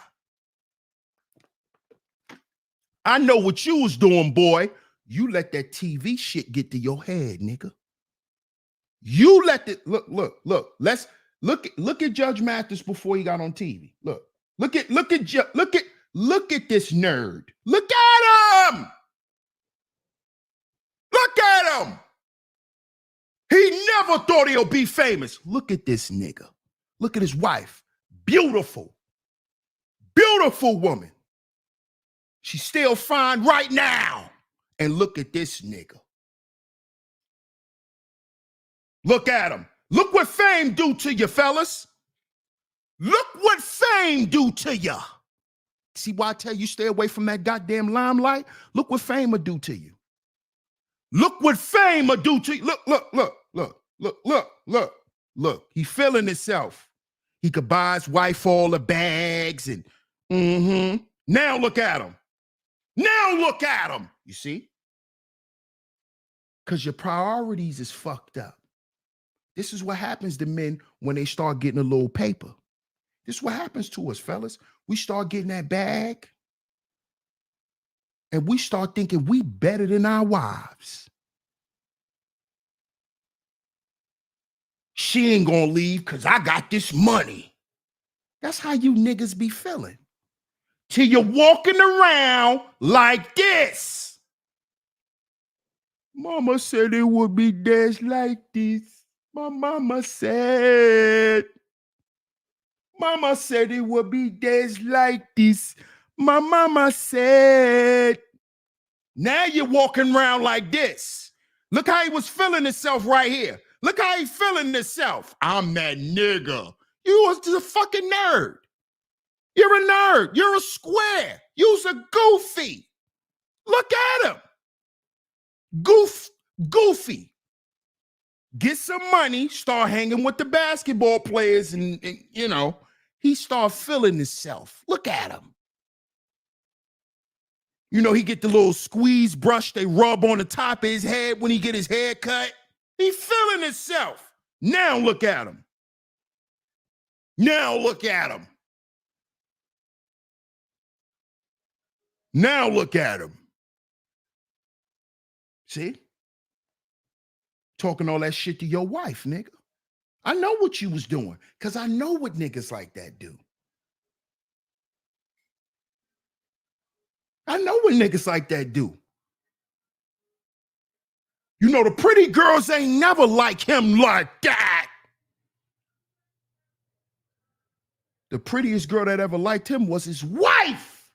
I know what you was doing, boy. You let that TV shit get to your head, nigga. You let it look. Let's look at Judge Mathis before he got on TV. Look at this nerd. Look at him. Look at him. He never thought he'll be famous. Look at this nigga. Look at his wife. Beautiful. Beautiful woman. She's still fine right now. And look at this nigga. Look at him. Look what fame do to you, fellas. Look what fame do to you. See why I tell you stay away from that goddamn limelight? Look what fame will do to you. Look what fame will do to you. Look. He feeling himself. He could buy his wife all the bags and Now look at him. Now look at him. You see? Because your priorities is fucked up. This is what happens to men when they start getting a little paper. This is what happens to us, fellas. We start getting that bag and we start thinking we better than our wives. She ain't gonna leave because I got this money. That's how you niggas be feeling. Till you're walking around like this. Mama said it would be days like this. My mama said. Mama said it would be days like this. My mama said. Now you're walking around like this. Look how he was feeling himself right here. Look how he feeling himself. I'm that nigga. You was just a fucking nerd. You're a nerd. You're a square. You's a goofy. Look at him. Goofy. Get some money, start hanging with the basketball players, and you know, he start feeling himself. Look at him. You know, he get the little squeeze brush they rub on the top of his head when he get his hair cut. He feeling himself. Now look at him. Now look at him. Now look at him. See? Talking all that shit to your wife, nigga. I know what you was doing, because I know what niggas like that do. I know what niggas like that do. You know, the pretty girls ain't never like him like that. The prettiest girl that ever liked him was his wife.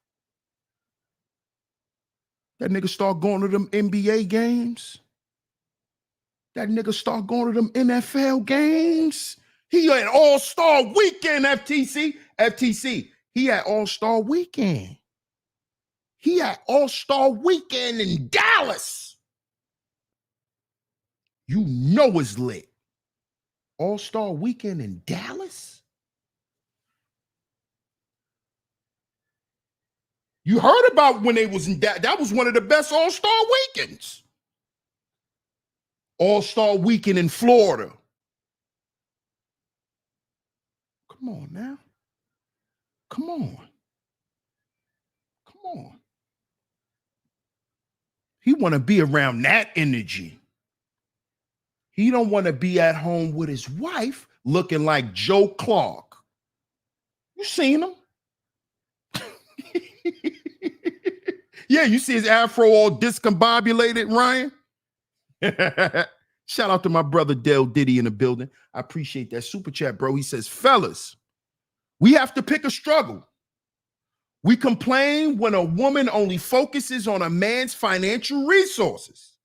That nigga start going to them NBA games. That nigga start going to them NFL games. He had All-Star Weekend, FTC. He had All-Star Weekend. He had All-Star Weekend in Dallas. You know it's lit. All-Star Weekend in Dallas? You heard about when they was in Dallas. That was one of the best All-Star Weekends. All-Star Weekend in Florida. Come on now. Come on. Come on. He want to be around that energy. He don't want to be at home with his wife looking like Joe Clark. You seen him? Yeah, you see his afro all discombobulated, Ryan? Shout out to my brother Dale Diddy in the building. I appreciate that super chat, bro. He says, fellas, we have to pick a struggle. We complain when a woman only focuses on a man's financial resources.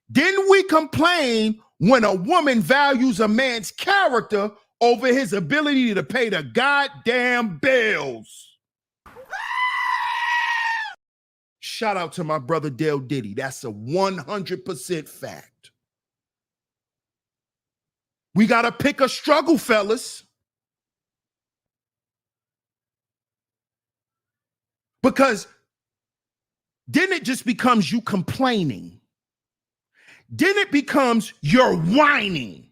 Then we complain when a woman values a man's character over his ability to pay the goddamn bills. Shout out to my brother Dale Diddy. That's a 100% fact. We got to pick a struggle, fellas. Because then it just becomes you complaining. Then it becomes you're whining.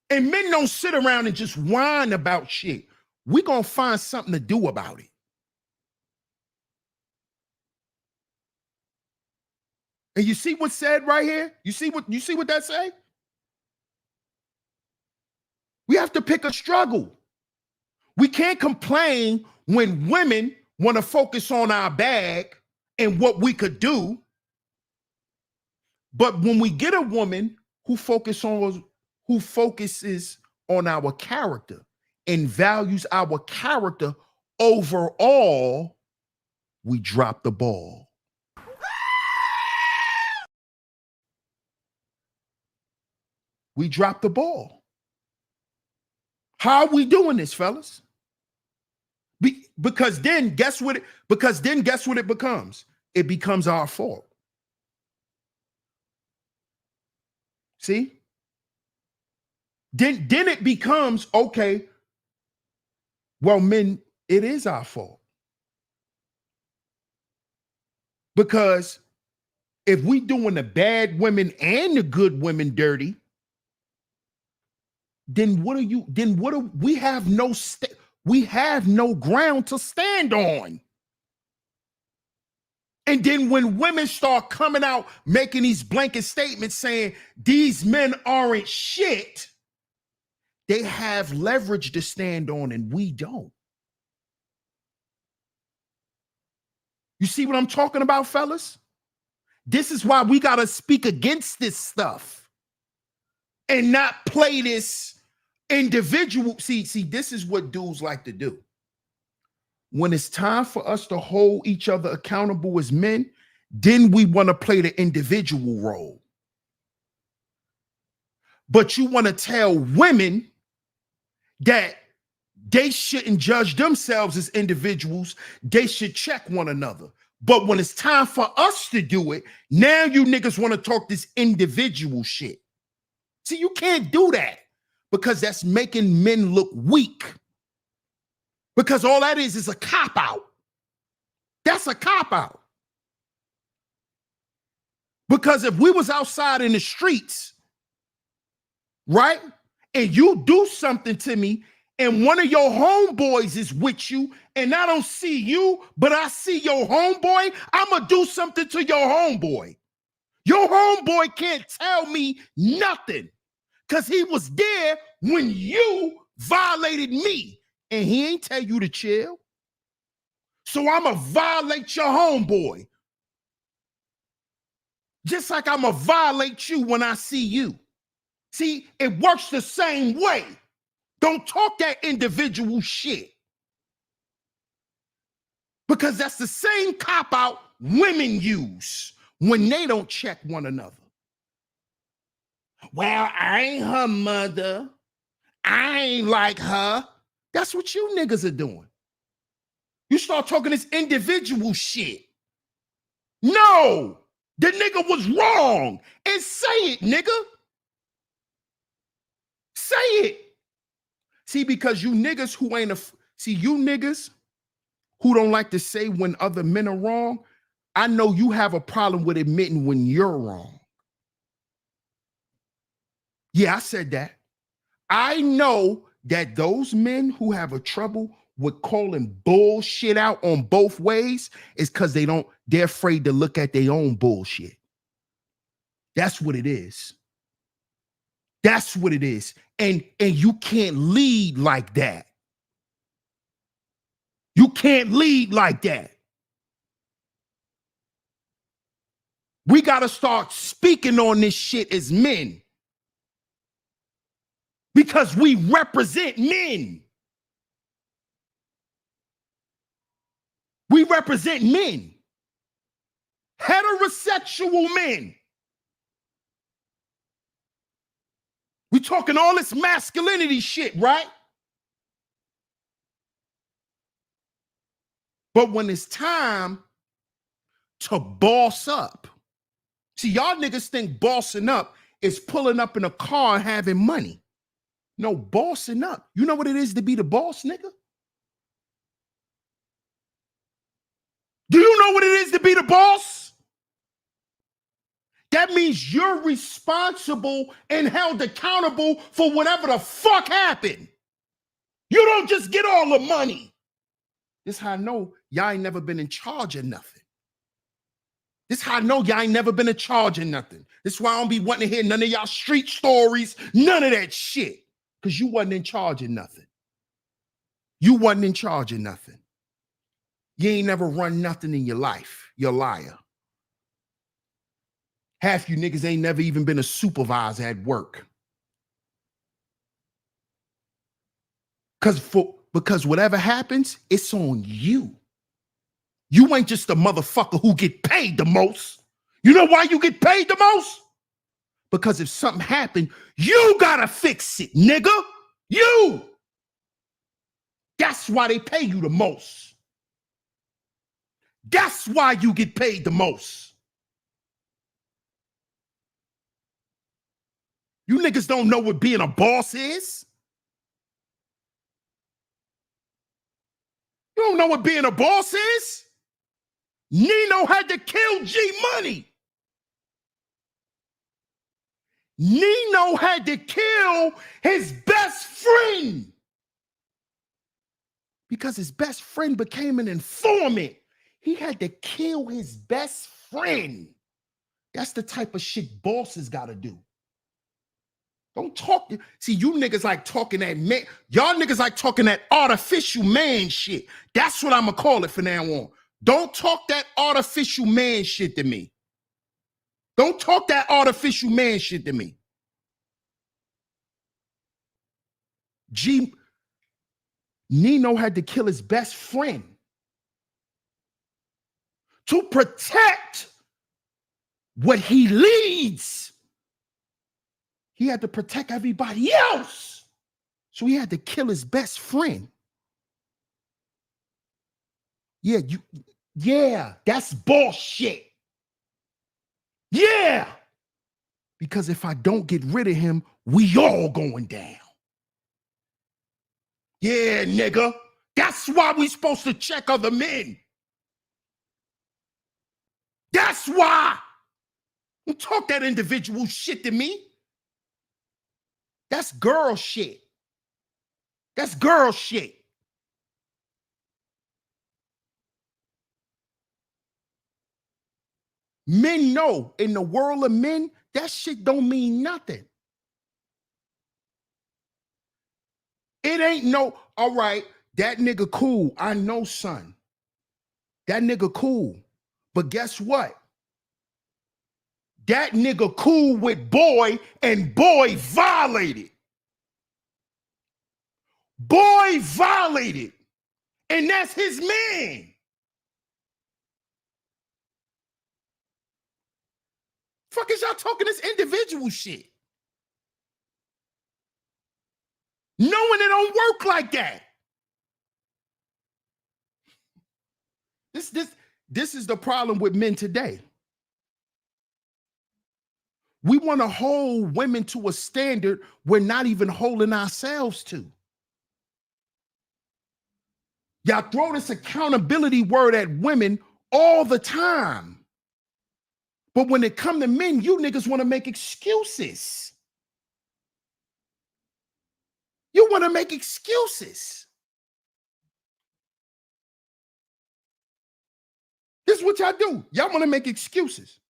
And men don't sit around and just whine about shit. We're going to find something to do about it. And you see what's said right here? You see what that say? We have to pick a struggle. We can't complain when women want to focus on our bag and what we could do. But when we get a woman who focuses on our character and values our character overall, we drop the ball. We drop the ball. How are we doing this, fellas? Because then guess what it becomes? It becomes our fault. See? Then it becomes, okay, well, men, it is our fault. Because if we doing the bad women and the good women dirty, then we have no ground to stand on. And then when women start coming out making these blanket statements saying these men aren't shit, they have leverage to stand on and we don't. You see what I'm talking about, fellas? This is why we got to speak against this stuff and not play this Individual, see, this is what dudes like to do. When it's time for us to hold each other accountable as men, then we want to play the individual role. But you want to tell women that they shouldn't judge themselves as individuals. They should check one another. But when it's time for us to do it, now you niggas want to talk this individual shit. See, you can't do that because that's making men look weak. Because all that is a cop-out. That's a cop-out. Because if we was outside in the streets, right, and you do something to me, and one of your homeboys is with you, and I don't see you, but I see your homeboy, I'm going to do something to your homeboy. Your homeboy can't tell me nothing because he was there when you violated me, and he ain't tell you to chill. So I'm going to violate your homeboy. Just like I'm going to violate you when I see you. See, it works the same way. Don't talk that individual shit. Because that's the same cop-out women use when they don't check one another. Well, I ain't her mother. I ain't like her. That's what you niggas are doing. You start talking this individual shit. No, the nigga was wrong. And say it, nigga. Say it. See, because you niggas who ain't you niggas who don't like to say when other men are wrong, I know you have a problem with admitting when you're wrong. Yeah, I said that. I know that those men who have a trouble with calling bullshit out on both ways is because they're afraid to look at their own bullshit. That's what it is. That's what it is. And you can't lead like that. You can't lead like that. We got to start speaking on this shit as men. Because we represent men. We represent men. Heterosexual men. We talking all this masculinity shit, right? But when it's time to boss up, see, y'all niggas think bossing up is pulling up in a car and having money. No, bossing up. You know what it is to be the boss, nigga? Do you know what it is to be the boss? That means you're responsible and held accountable for whatever the fuck happened. You don't just get all the money. This is how I know y'all ain't never been in charge of nothing. This is how I know y'all ain't never been in charge of nothing. This is why I don't be wanting to hear none of y'all street stories, none of that shit. Because you wasn't in charge of nothing. You wasn't in charge of nothing. You ain't never run nothing in your life. You're a liar. Half you niggas ain't never even been a supervisor at work. Because whatever happens, it's on you. You ain't just a motherfucker who get paid the most. You know why you get paid the most? Because if something happened, you gotta fix it, nigga. You. That's why they pay you the most. That's why you get paid the most. You niggas don't know what being a boss is. You don't know what being a boss is. Nino had to kill G Money. Nino had to kill his best friend because his best friend became an informant. He had to kill his best friend. That's the type of shit bosses got to do. Don't talk. See, you niggas like talking that man. Y'all niggas like talking that artificial man shit. That's what I'm going to call it from now on. Don't talk that artificial man shit to me. Don't talk that artificial man shit to me. Nino had to kill his best friend to protect what he leads. He had to protect everybody else. So he had to kill his best friend. Yeah, that's bullshit. Yeah. Because if I don't get rid of him, we all going down. Yeah, nigga. That's why we supposed to check other men. That's why. Don't talk that individual shit to me. That's girl shit. That's girl shit. Men know in the world of men, that shit don't mean nothing. It ain't no, all right, that nigga cool. I know, son. That nigga cool. But guess what? That nigga cool with boy and boy violated. Boy violated. And that's his man. Fuck is y'all talking this individual shit? Knowing it don't work like that. This is the problem with men today. We want to hold women to a standard we're not even holding ourselves to. Y'all throw this accountability word at women all the time. But when it come to men, you niggas want to make excuses. You want to make excuses. This is what y'all do. Y'all want to make excuses.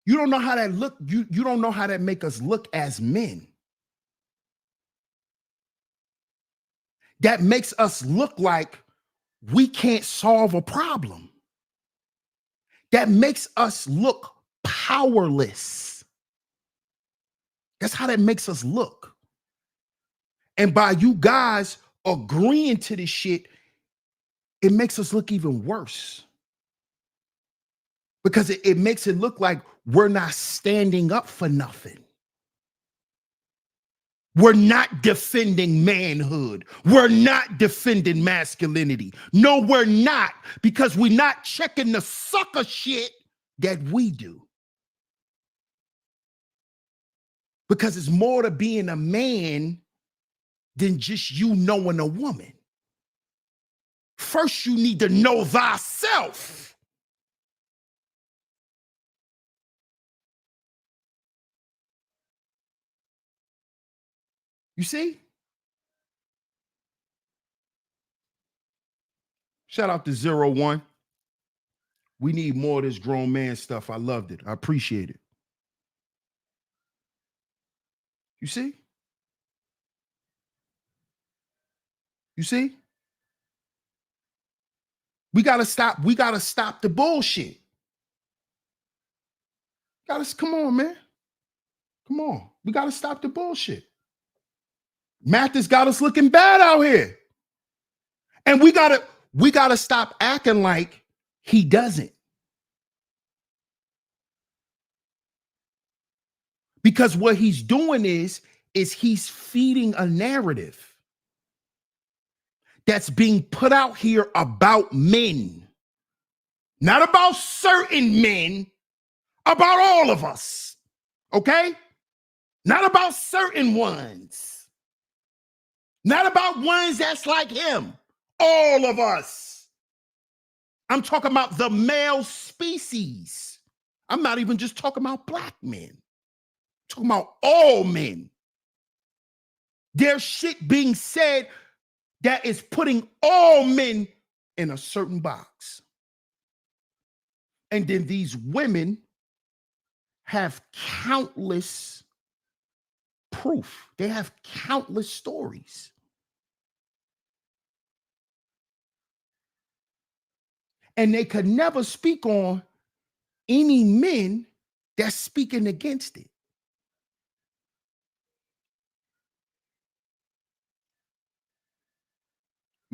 You don't know how that look. You don't know how that make us look as men. That makes us look like we can't solve a problem. That makes us look powerless. That's how that makes us look. And by you guys agreeing to this shit, it makes us look even worse. Because it makes it look like we're not standing up for nothing. We're not defending manhood. We're not defending masculinity. No, we're not, because we're not checking the sucker shit that we do. Because it's more to being a man than just you knowing a woman. First, you need to know thyself. You see? Shout out to 01. We need more of this grown man stuff. I loved it. I appreciate it. You see? You see? We gotta stop the bullshit. Come on, man. Come on. We gotta stop the bullshit. Mathis got us looking bad out here. And we gotta stop acting like he doesn't. Because what he's doing is he's feeding a narrative that's being put out here about men. Not about certain men, about all of us. Okay? Not about certain ones. Not about ones that's like him. All of us. I'm talking about the male species. I'm not even just talking about black men. I'm talking about all men. There's shit being said that is putting all men in a certain box. And then these women have countless proof. They have countless stories. And they could never speak on any men that's speaking against it.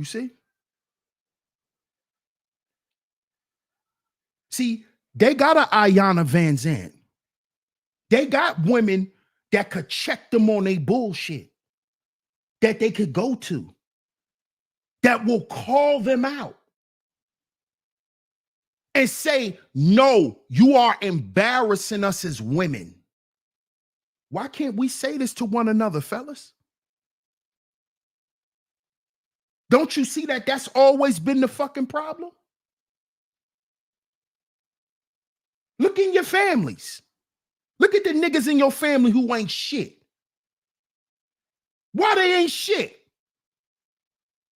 You see? See, they got an Ayanna Van Zandt. They got women that could check them on their bullshit, that they could go to, that will call them out and say, no, you are embarrassing us as women. Why can't we say this to one another, fellas? Don't you see that that's always been the fucking problem? Look in your families. Look at the niggas in your family who ain't shit. Why they ain't shit?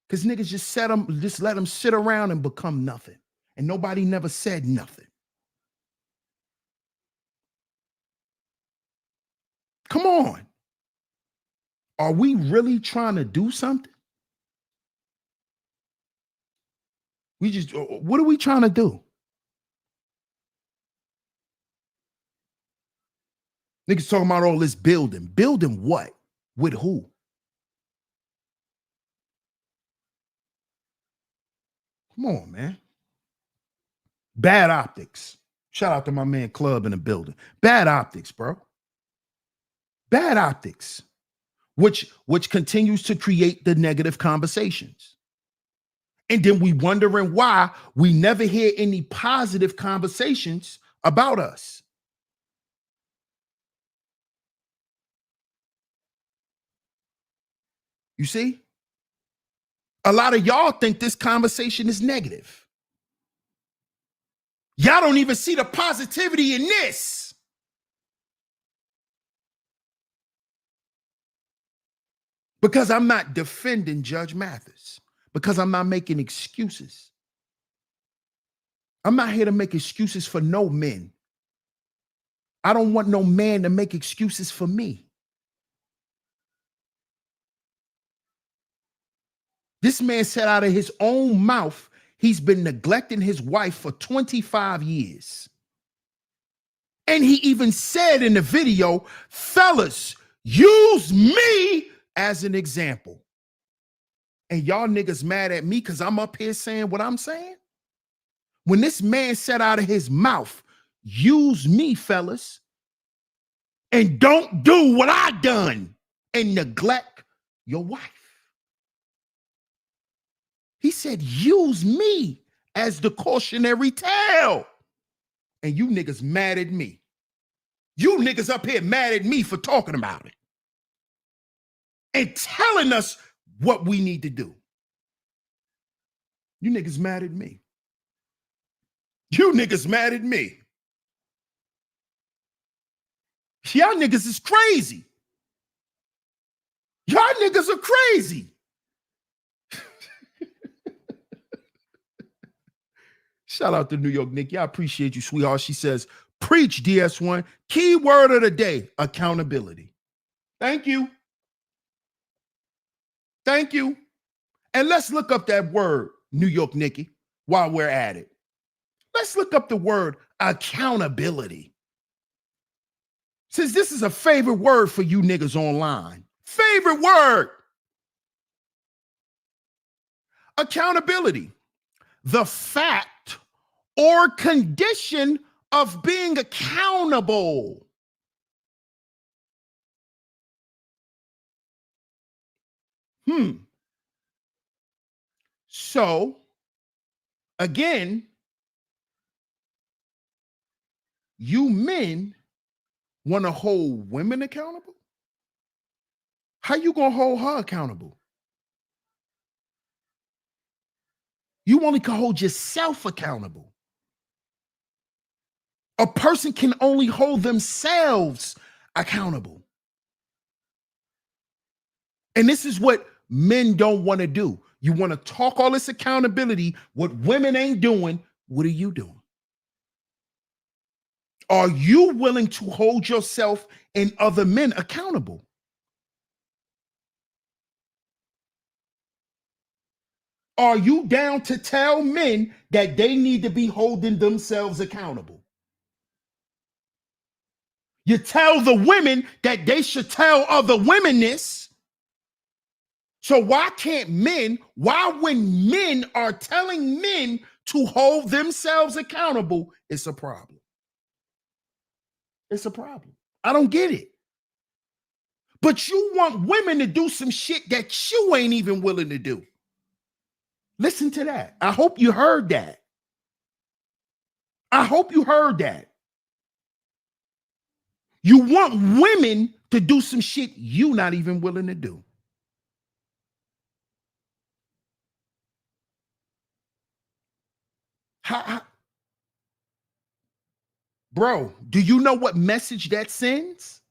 Because niggas just let them sit around and become nothing. And nobody never said nothing. Come on. Are we really trying to do something? What are we trying to do? Niggas talking about all this building. Building what? With who? Come on, man. Bad optics. Shout out to my man Club in the building. Bad optics, bro. Bad optics, which continues to create the negative conversations. And then we wondering why we never hear any positive conversations about us. You see? A lot of y'all think this conversation is negative. Y'all don't even see the positivity in this. Because I'm not defending Judge Mathis. Because I'm not making excuses. I'm not here to make excuses for no men. I don't want no man to make excuses for me. This man said out of his own mouth, he's been neglecting his wife for 25 years. And he even said in the video, fellas, use me as an example. And y'all niggas mad at me because I'm up here saying what I'm saying? When this man said out of his mouth, use me, fellas, and don't do what I done and neglect your wife. He said, use me as the cautionary tale. And you niggas mad at me. You niggas up here mad at me for talking about it and telling us what we need to do. You niggas mad at me. You niggas mad at me. Y'all niggas is crazy. Y'all niggas are crazy. Shout out to New York Nikki. I appreciate you, sweetheart. She says, preach, DS1. Key word of the day, accountability. Thank you. Thank you. And let's look up that word, New York Nikki, while we're at it. Let's look up the word accountability. Since this is a favorite word for you niggas online. Favorite word. Accountability. The fact or condition of being accountable. So, again, you men want to hold women accountable? How you going to hold her accountable? You only can hold yourself accountable. A person can only hold themselves accountable. And this is what men don't want to do. You want to talk all this accountability. What women ain't doing, what are you doing? Are you willing to hold yourself and other men accountable? Are you down to tell men that they need to be holding themselves accountable? You tell the women that they should tell other women this. So why can't men, why when men are telling men to hold themselves accountable, it's a problem? It's a problem. I don't get it. But you want women to do some shit that you ain't even willing to do. Listen to that. I hope you heard that. I hope you heard that. You want women to do some shit you not even willing to do. Bro, do you know what message that sends?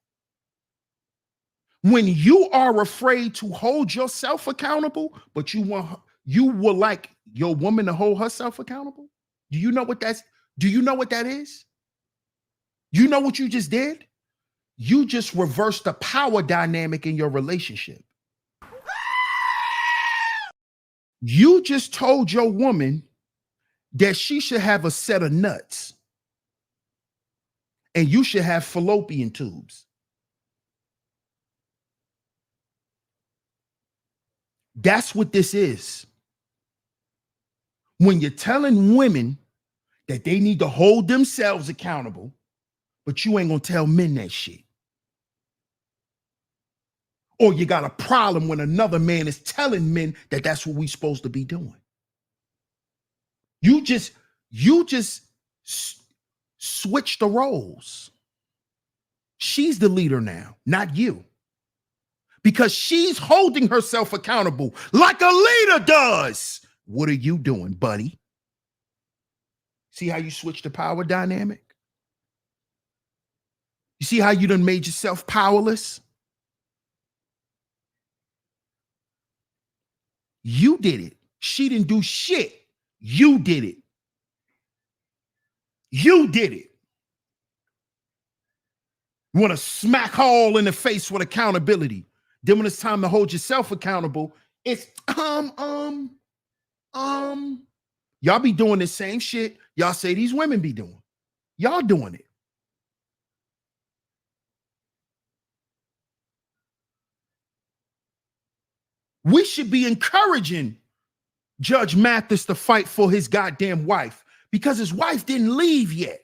When you are afraid to hold yourself accountable, but you will like your woman to hold herself accountable? Do you know what that is? You know what you just did? You just reversed the power dynamic in your relationship. You just told your woman that she should have a set of nuts and you should have fallopian tubes. That's what this is. When you're telling women that they need to hold themselves accountable, but you ain't gonna tell men that shit. Or you got a problem when another man is telling men that that's what we supposed to be doing. You just switch the roles. She's the leader now, not you. Because she's holding herself accountable like a leader does. What are you doing, buddy? See how you switch the power dynamic? You see how you done made yourself powerless? You did it. She didn't do shit. You did it. You did it. You want to smack her all in the face with accountability. Then when it's time to hold yourself accountable, it's y'all be doing the same shit y'all say these women be doing. Y'all doing it. We should be encouraging Judge Mathis to fight for his goddamn wife because his wife didn't leave yet.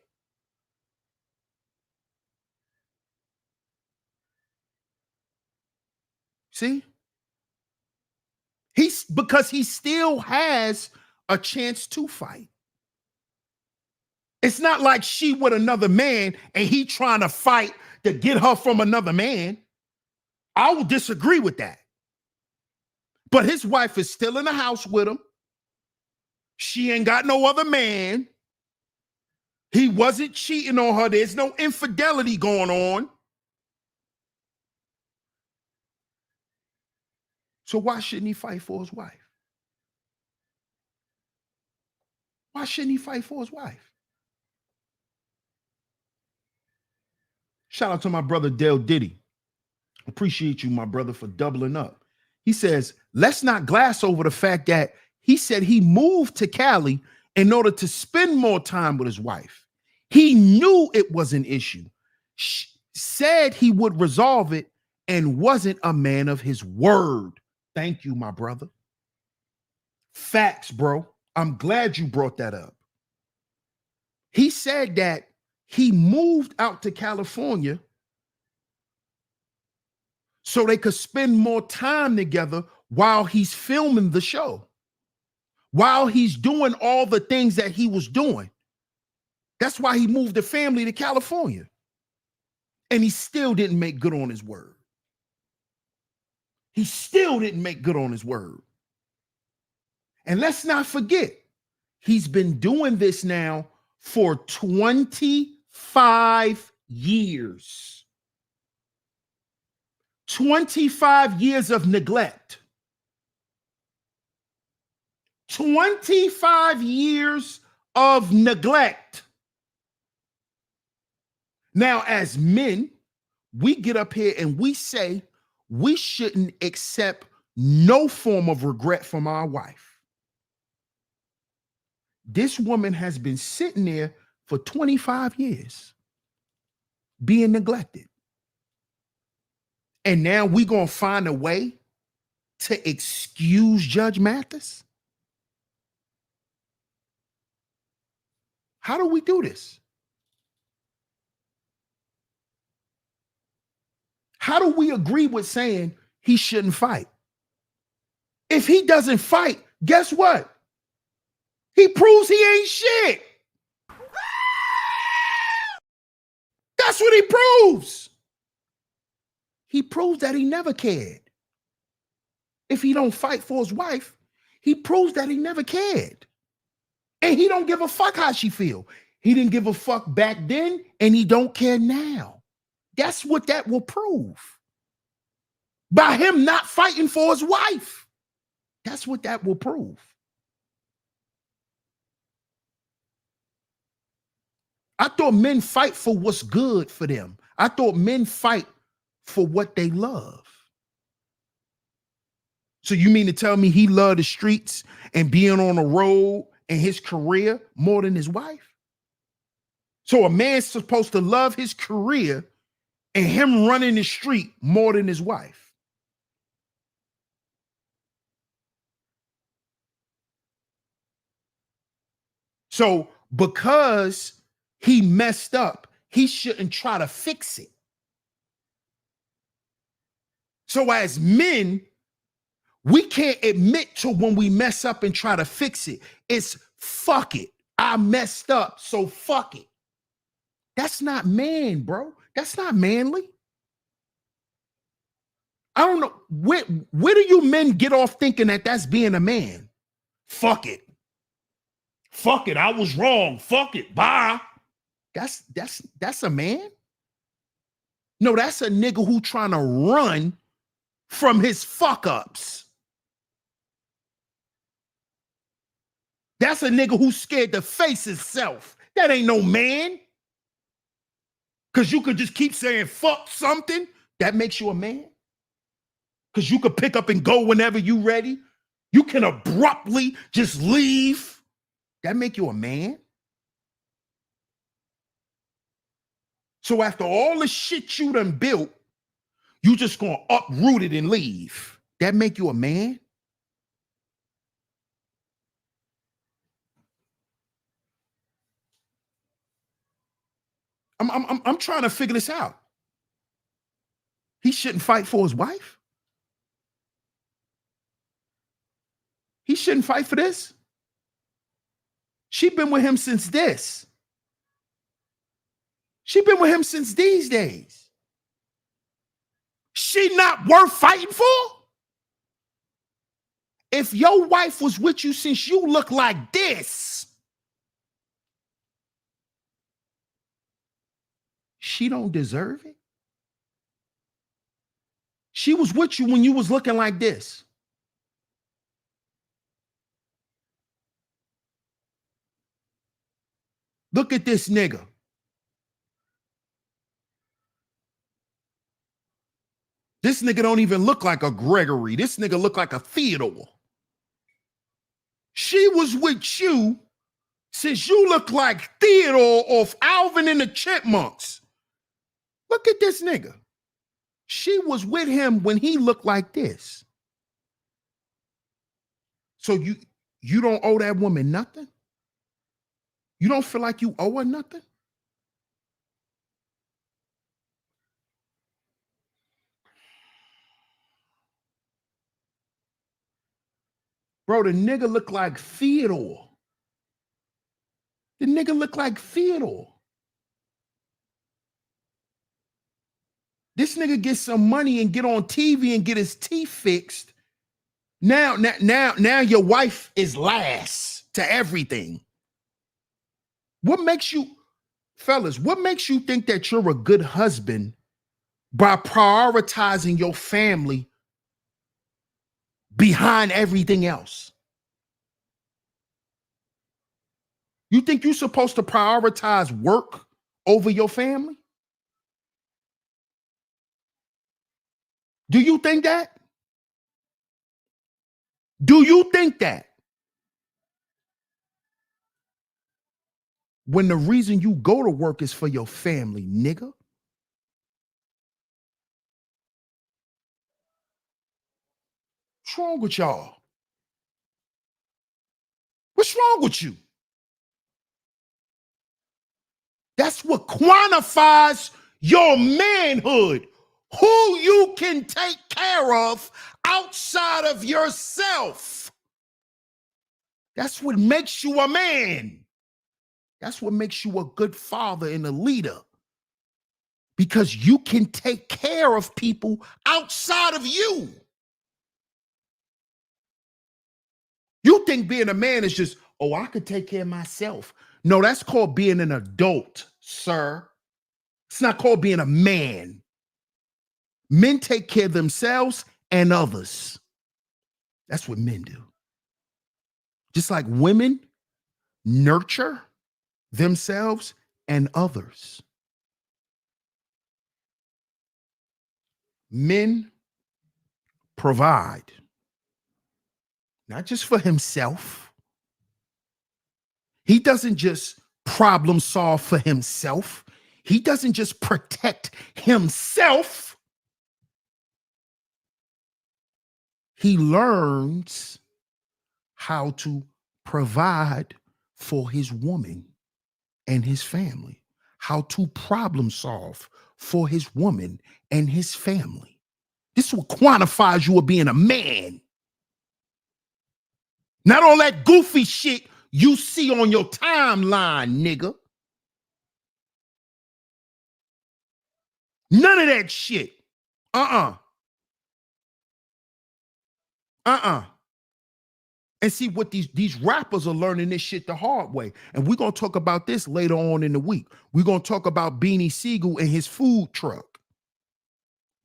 See? Because he still has a chance to fight. It's not like she with another man and he trying to fight to get her from another man. I will disagree with that. But his wife is still in the house with him. She ain't got no other man. He wasn't cheating on her. There's no infidelity going on. So why shouldn't he fight for his wife? Why shouldn't he fight for his wife? Shout out to my brother Dale Diddy. Appreciate you, my brother, for doubling up. He says, let's not glass over the fact that he said he moved to Cali in order to spend more time with his wife. He knew it was an issue, said he would resolve it, and wasn't a man of his word. Thank you, my brother. Facts, bro. I'm glad you brought that up. He said that he moved out to California so they could spend more time together while he's filming the show, while he's doing all the things that he was doing. That's why he moved the family to California. And he still didn't make good on his word. He still didn't make good on his word. And let's not forget, he's been doing this now for 25 years. 25 years of neglect. 25 years of neglect. Now, as men, we get up here and we say we shouldn't accept no form of regret from our wife. This woman has been sitting there for 25 years being neglected. And now we're going to find a way to excuse Judge Mathis? How do we do this? How do we agree with saying he shouldn't fight? If he doesn't fight, guess what? He proves he ain't shit. That's what he proves. He proves that he never cared. If he don't fight for his wife, he proves that he never cared. And he don't give a fuck how she feel. He didn't give a fuck back then, and he don't care now. That's what that will prove. By him not fighting for his wife. That's what that will prove. I thought men fight for what's good for them. I thought men fight for what they love. So you mean to tell me he loved the streets and being on the road and his career more than his wife? So a man's supposed to love his career and him running the street more than his wife. So because he messed up, he shouldn't try to fix it. So as men, we can't admit to when we mess up and try to fix it. It's fuck it. I messed up, so fuck it. That's not man, bro. That's not manly. I don't know. Where do you men get off thinking that that's being a man? Fuck it. Fuck it. I was wrong. Fuck it. Bye. That's a man? No, that's a nigga who trying to run from his fuck ups. That's a nigga who's scared to face himself. That ain't no man. Because you could just keep saying fuck something. That makes you a man. Because you could pick up and go whenever you ready. You can abruptly just leave. That make you a man. So after all the shit you done built, you just gonna uproot it and leave. That make you a man? I'm trying to figure this out. He shouldn't fight for his wife? He shouldn't fight for this? She been with him since this. She been with him since these days. She not worth fighting for? If your wife was with you since you look like this, she don't deserve it? She was with you when you was looking like this. Look at this nigga. This nigga don't even look like a Gregory. This nigga look like a Theodore. She was with you since you look like Theodore off Alvin and the Chipmunks. Look at this nigga. She was with him when he looked like this. So you don't owe that woman nothing? You don't feel like you owe her nothing? Bro, the nigga look like Theodore. The nigga look like Theodore. This nigga get some money and get on TV and get his teeth fixed. Now your wife is last to everything. What makes you, fellas, what makes you think that you're a good husband by prioritizing your family behind everything else? You think you're supposed to prioritize work over your family? Do you think that? Do you think that? When the reason you go to work is for your family, nigga. What's wrong with y'all? What's wrong with you? That's what quantifies your manhood. Who you can take care of outside of yourself. That's what makes you a man. That's what makes you a good father and a leader. Because you can take care of people outside of you. You think being a man is just, oh, I could take care of myself. No, that's called being an adult, sir. It's not called being a man. Men take care of themselves and others. That's what men do. Just like women nurture themselves and others. Men provide, not just for himself. He doesn't just problem solve for himself. He doesn't just protect himself. He learns how to provide for his woman and his family, how to problem solve for his woman and his family. This is what quantifies you of being a man. Not all that goofy shit you see on your timeline, nigga. None of that shit. And see what these rappers are learning this shit the hard way. And we're going to talk about this later on in the week. We're going to talk about Beanie Siegel and his food truck.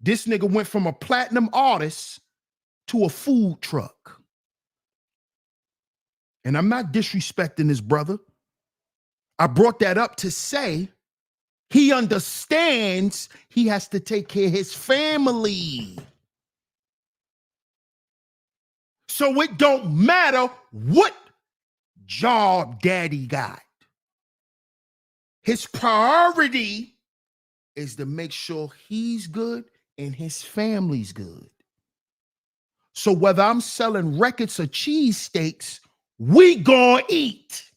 This nigga went from a platinum artist to a food truck. And I'm not disrespecting his brother. I brought that up to say he understands he has to take care of his family. So it don't matter what job daddy got. His priority is to make sure he's good and his family's good. So whether I'm selling records or cheesesteaks, we gonna eat.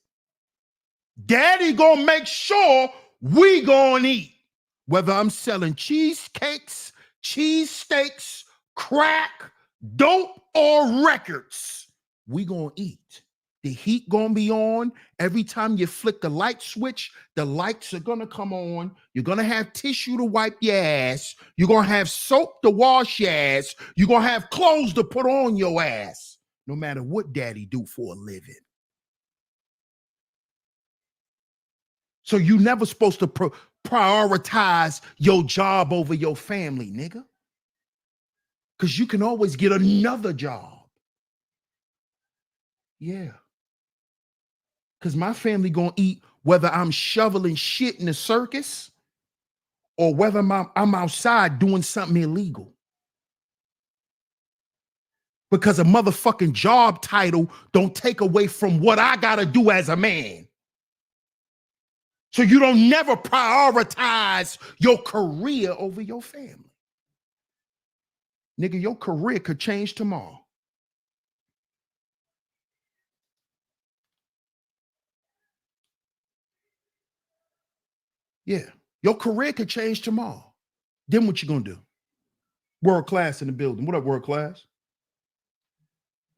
Daddy gonna make sure we gonna eat. Whether I'm selling cheesecakes, cheesesteaks, crack, dope, or records, we gonna eat. The heat gonna be on. Every time you flick the light switch, the lights are gonna come on. You're gonna have tissue to wipe your ass. You're gonna have soap to wash your ass. You're gonna have clothes to put on your ass, no matter what daddy do for a living. So you never supposed to prioritize your job over your family, nigga. Because you can always get another job. Yeah. Because my family gonna eat whether I'm shoveling shit in the circus or whether I'm outside doing something illegal. Because a motherfucking job title don't take away from what I gotta do as a man. So you don't never prioritize your career over your family. Nigga, your career could change tomorrow. Yeah, your career could change tomorrow. Then what you gonna do? World class in the building. What up, world class?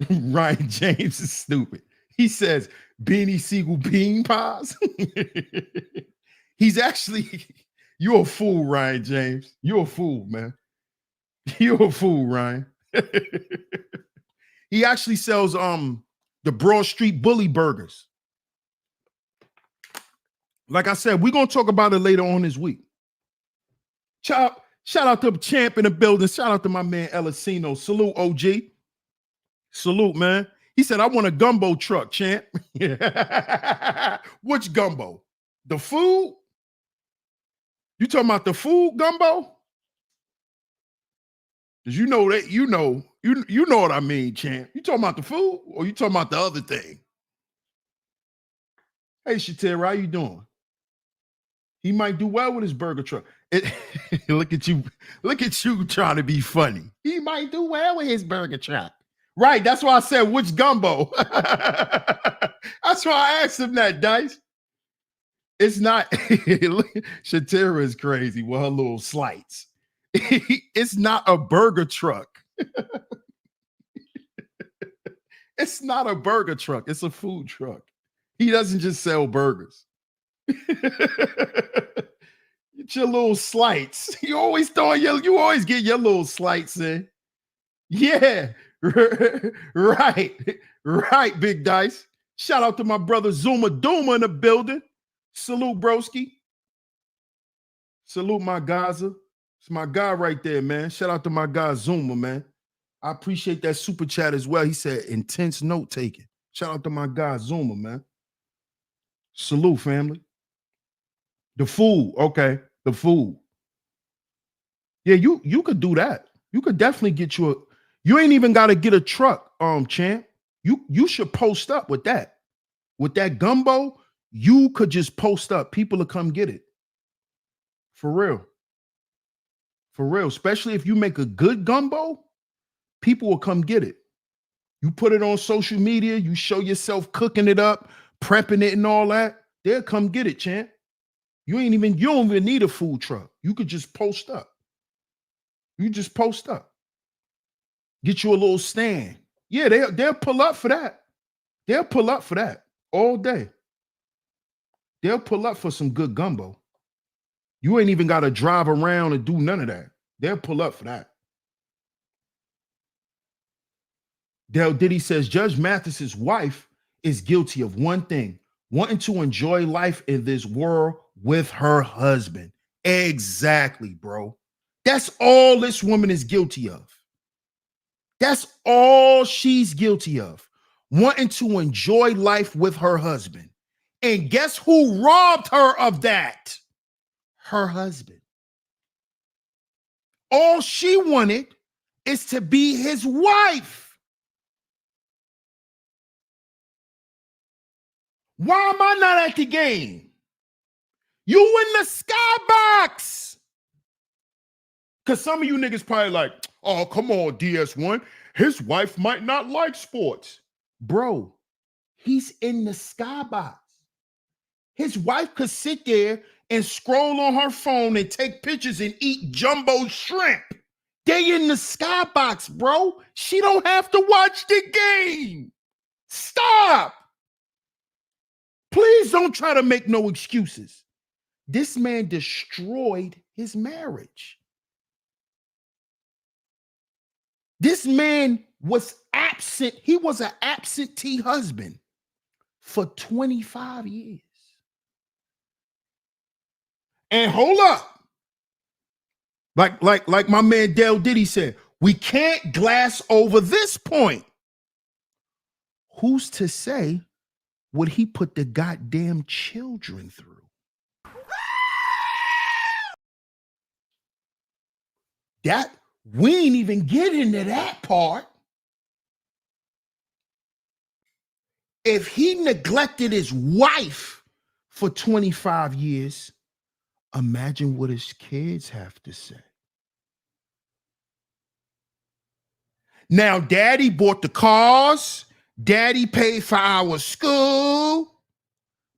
Ryan James is stupid. He says Beanie Siegel bean pies. He's actually, you're a fool, Ryan James. You're a fool, man. You're a fool, Ryan. He actually sells the Broad Street Bully burgers. Like I said, we're gonna talk about it later on this week. Shout out to the champ in the building. Shout out to my man Elisino. Salute, OG. Salute, man. He said, I want a gumbo truck, champ. Which gumbo? The food? You talking about the food gumbo? Because you know that, you know what I mean, champ. You talking about the food or you talking about the other thing? Hey, Shatera, how you doing? He might do well with his burger truck. Look at you trying to be funny. He might do well with his burger truck. Right. That's why I said which gumbo. That's why I asked him that, Dice. It's not. Shatira is crazy with her little slights. It's not a burger truck. It's not a burger truck. It's a food truck. He doesn't just sell burgers. Get your little slights. You always get your little slights in. Yeah. Right. Right, Big Dice. Shout out to my brother Zuma Duma in the building. Salute, broski. Salute my Gaza. It's my guy right there, man. Shout out to my guy Zuma, man. I appreciate that super chat as well. He said intense note taking. Shout out to my guy Zuma, man. Salute, family. The food, okay. The food. Yeah, you could do that. You could definitely get you ain't even got to get a truck, champ. You should post up with that. With that gumbo, you could just post up. People will come get it. For real. For real. Especially if you make a good gumbo, people will come get it. You put it on social media, you show yourself cooking it up, prepping it and all that. They'll come get it, champ. You don't even need a food truck. You could just post up. You just post up. Get you a little stand. Yeah, they'll pull up for that. They'll pull up for that all day. They'll pull up for some good gumbo. You ain't even got to drive around and do none of that. They'll pull up for that. Del Diddy says Judge Mathis's wife is guilty of one thing, wanting to enjoy life in this world with her husband. Exactly, bro. That's all this woman is guilty of. That's all she's guilty of. Wanting to enjoy life with her husband. And guess who robbed her of that? Her husband. All she wanted is to be his wife. Why am I not at the game? You in the skybox. Because some of you niggas probably like, oh, come on, DS1. His wife might not like sports. Bro, he's in the skybox. His wife could sit there and scroll on her phone and take pictures and eat jumbo shrimp. They in the skybox, bro. She don't have to watch the game. Stop. Please don't try to make no excuses. This man destroyed his marriage. This man was absent. He was an absentee husband for 25 years. And hold up. Like my man Del Diddy said, we can't glass over this point. Who's to say what he put the goddamn children through? That we ain't even get into that part. If he neglected his wife for 25 years, imagine what his kids have to say. Now, daddy bought the cars, daddy paid for our school,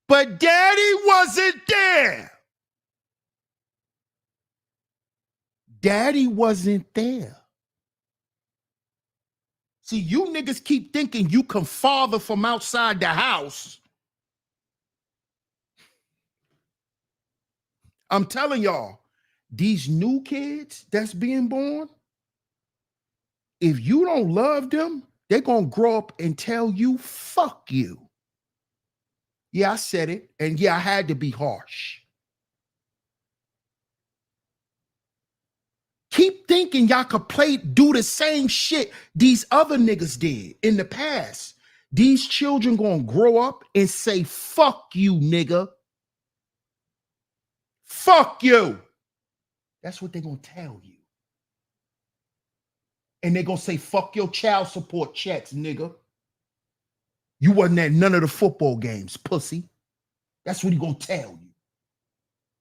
but daddy wasn't there. Daddy wasn't there. See, you niggas keep thinking you can father from outside the house. I'm telling y'all, these new kids that's being born, if you don't love them, they're going to grow up and tell you, fuck you. Yeah, I said it. And yeah, I had to be harsh. Keep thinking y'all could do the same shit these other niggas did in the past. These children gonna grow up and say, fuck you, nigga. Fuck you. That's what they're gonna tell you. And they're gonna say, fuck your child support checks, nigga. You wasn't at none of the football games, pussy. That's what he gonna tell you.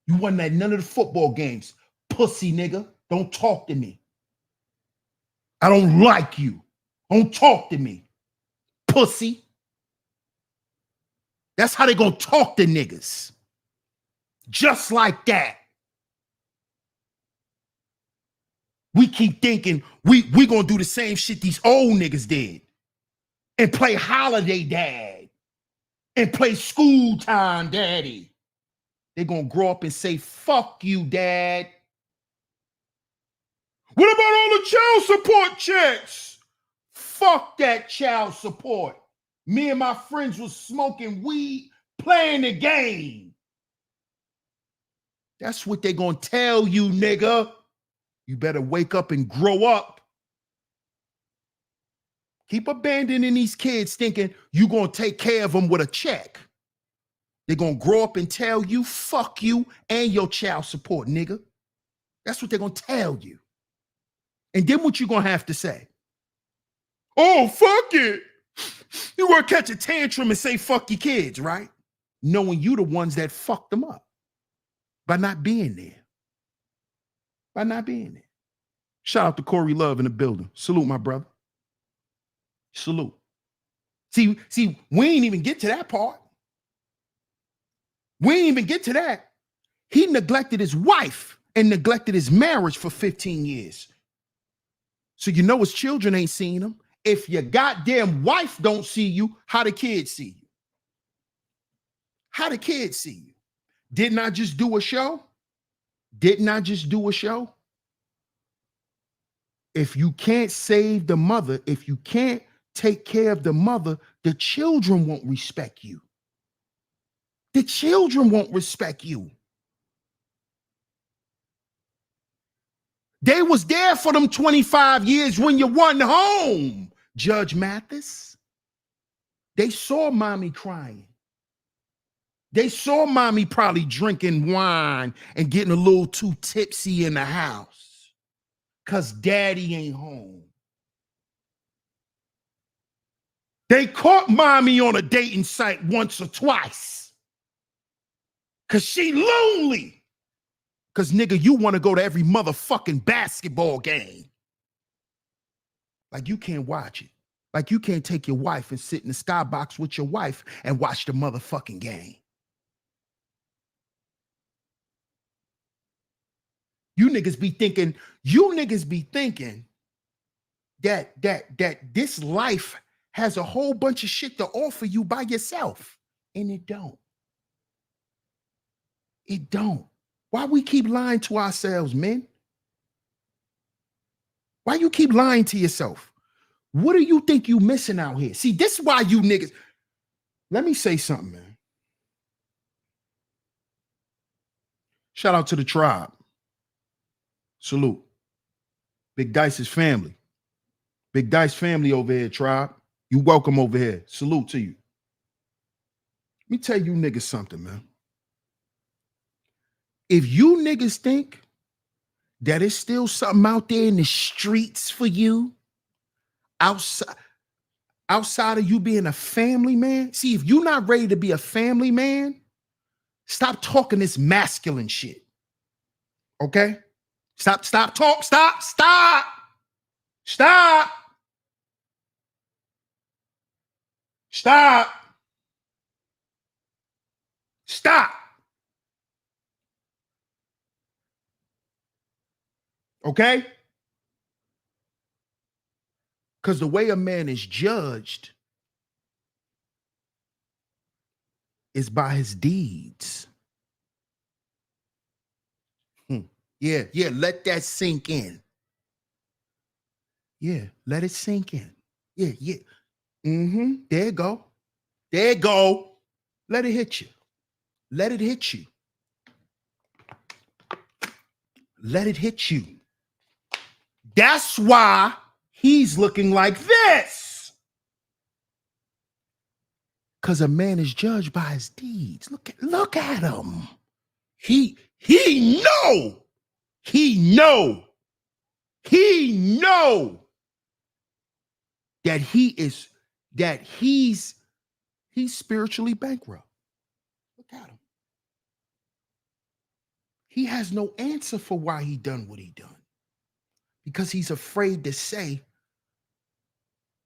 You wasn't at none of the football games, pussy nigga. Don't talk to me. I don't like you. Don't talk to me, pussy. That's how they gonna talk to niggas. Just like that. We keep thinking we gonna do the same shit these old niggas did and play holiday dad and play school time daddy. They're gonna grow up and say, fuck you, dad. What about all the child support checks? Fuck that child support. Me and my friends was smoking weed, playing the game. That's what they gonna tell you, nigga. You better wake up and grow up. Keep abandoning these kids thinking you gonna take care of them with a check. They're gonna grow up and tell you, fuck you and your child support, nigga. That's what they're gonna tell you. And then what you gonna have to say? Oh, fuck it. You gonna catch a tantrum and say fuck your kids, right? Knowing you the ones that fucked them up by not being there. By not being there. Shout out to Corey Love in the building. Salute, my brother. Salute. See, we ain't even get to that part. We ain't even get to that. He neglected his wife and neglected his marriage for 15 years. So you know his children ain't seen him. If your goddamn wife don't see you, how the kids see you? How the kids see you? Didn't I just do a show? Didn't I just do a show? If you can't save the mother, if you can't take care of the mother, the children won't respect you. The children won't respect you. They was there for them 25 years when you wasn't home, Judge Mathis. They saw mommy crying. They saw mommy probably drinking wine and getting a little too tipsy in the house because daddy ain't home. They caught mommy on a dating site once or twice because she lonely. Because, nigga, you want to go to every motherfucking basketball game. Like, you can't watch it. Like, you can't take your wife and sit in the skybox with your wife and watch the motherfucking game. You niggas be thinking that this life has a whole bunch of shit to offer you by yourself. And it don't. It don't. Why we keep lying to ourselves, men? Why you keep lying to yourself? What do you think you missing out here? See, this is why you niggas. Let me say something, man. Shout out to the tribe. Salute. Big Dice's family. Big Dice family over here, tribe. You welcome over here. Salute to you. Let me tell you niggas something, man. If you niggas think that it's still something out there in the streets for you, outside of you being a family man, see, if you're not ready to be a family man, stop talking this masculine shit. Okay? Stop. Okay? Because the way a man is judged is by his deeds. Yeah, let that sink in. Yeah, let it sink in. Yeah. There you go. There you go. Let it hit you. Let it hit you. Let it hit you. That's why he's looking like this. Because a man is judged by his deeds. Look at him. He know that he's spiritually bankrupt. Look at him. He has no answer for why he done what he done. Because he's afraid to say,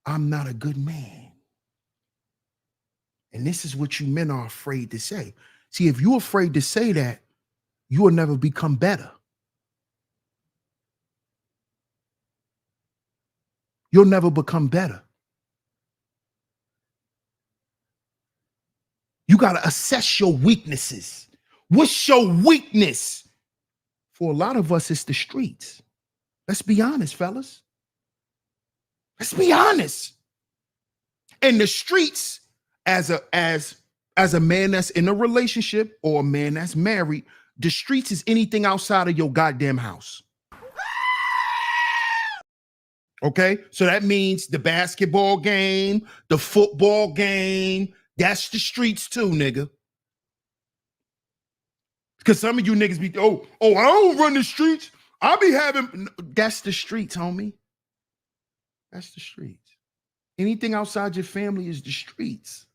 I'm not a good man. And this is what you men are afraid to say. See, if you're afraid to say that, you will never become better. You'll never become better. You got to assess your weaknesses. What's your weakness? For a lot of us, it's the streets. Let's be honest, fellas. Let's be honest. In the streets, as a man that's in a relationship or a man that's married, the streets is anything outside of your goddamn house. Okay, so that means the basketball game, the football game, that's the streets too, nigga. Because some of you niggas be, I don't run the streets. I be having, that's the streets, homie. That's the streets. Anything outside your family is the streets.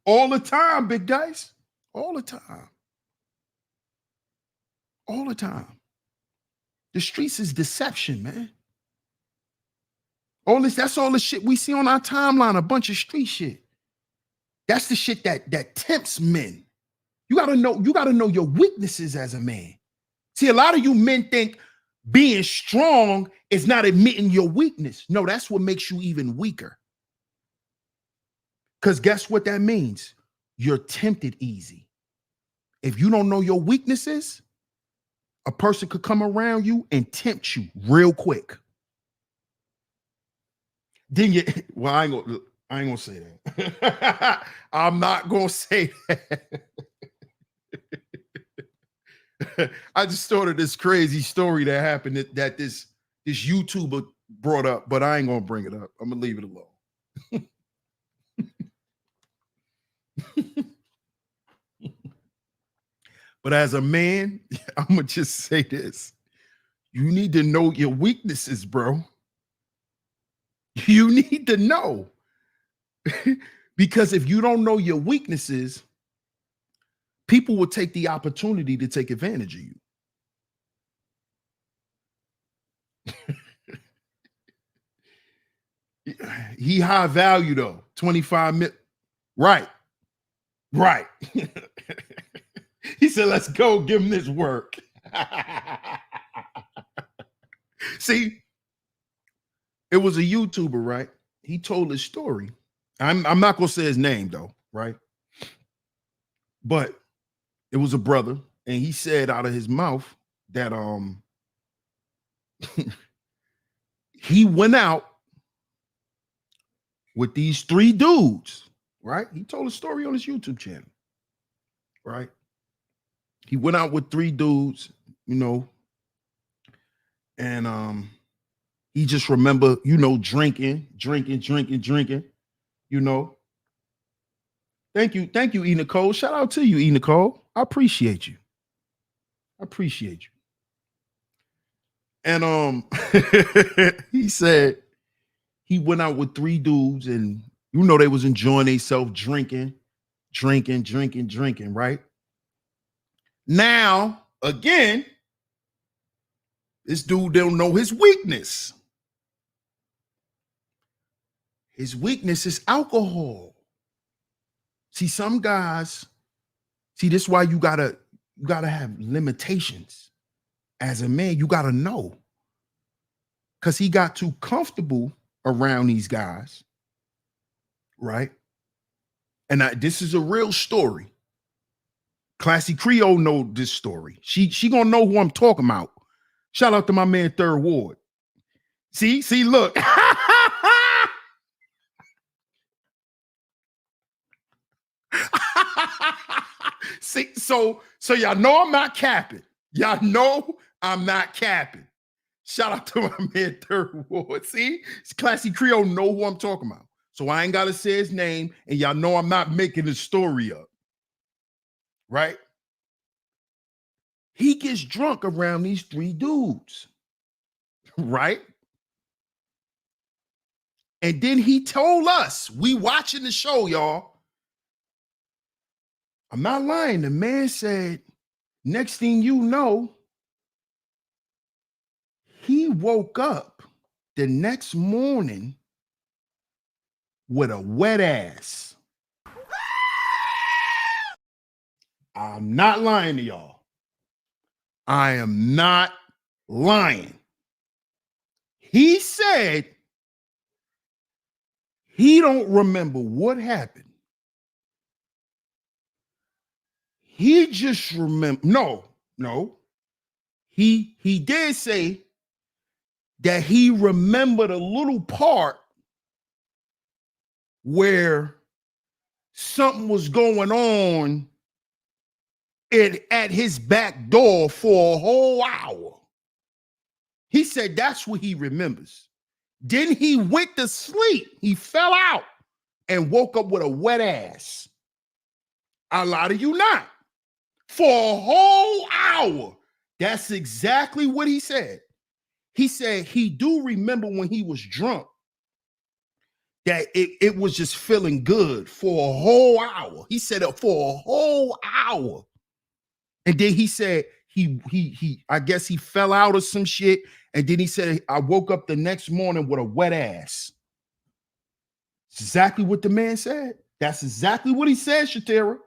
All the time, big guys. All the time. All the time. The streets is deception, man. That's all the shit we see on our timeline, a bunch of street shit. That's the shit that tempts men. You gotta know your weaknesses as a man. See, a lot of you men think being strong is not admitting your weakness. No, that's what makes you even weaker. Because guess what that means? You're tempted easy. If you don't know your weaknesses, a person could come around you and tempt you real quick. Then I ain't gonna say that. I'm not gonna say that. I just thought of this crazy story that happened that this YouTuber brought up, but I ain't gonna bring it up. I'm gonna leave it alone. But as a man, I'm gonna just say this. You need to know your weaknesses, bro. You need to know. Because if you don't know your weaknesses, people will take the opportunity to take advantage of you. He high value though, 25 mil. Right. He said, let's go give him this work. See, it was a YouTuber, right? He told his story. I'm not gonna say his name though, right? But it was a brother, and he said out of his mouth that he went out with these 3 dudes, right? He told a story on his YouTube channel, right? He went out with 3 dudes, and he just remember, drinking. Thank you, E. Nicole. Shout out to you, E. Nicole. I appreciate you. And he said he went out with 3 dudes, and they was enjoying themselves drinking, right? Now, again, this dude don't know his weakness. His weakness is alcohol. See, some guys, this is why you gotta have limitations. As a man, you gotta know. Because he got too comfortable around these guys, right? And this is a real story. Classy Creole know this story. She gonna know who I'm talking about. Shout out to my man Third Ward. See, look. See, so y'all know I'm not capping. Y'all know I'm not capping. Shout out to my man Third Ward. See, Classy Creole know who I'm talking about. So I ain't gotta say his name, and y'all know I'm not making the story up. Right? He gets drunk around these 3 dudes. Right? And then he told us, we watching the show, y'all. I'm not lying. The man said, next thing you know, he woke up the next morning with a wet ass. I'm not lying to y'all. I am not lying. He said he don't remember what happened. He just remember. No. He did say that he remembered a little part where something was going on at his back door for a whole hour. He said that's what he remembers. Then he went to sleep. He fell out and woke up with a wet ass. I lie to you not. For a whole hour. That's exactly what he said. He said he do remember when he was drunk that it was just feeling good for a whole hour. He said it for a whole hour. And then he said he I guess he fell out or some shit. And then he said, I woke up the next morning with a wet ass. It's exactly what the man said. That's exactly what he said, Shatera.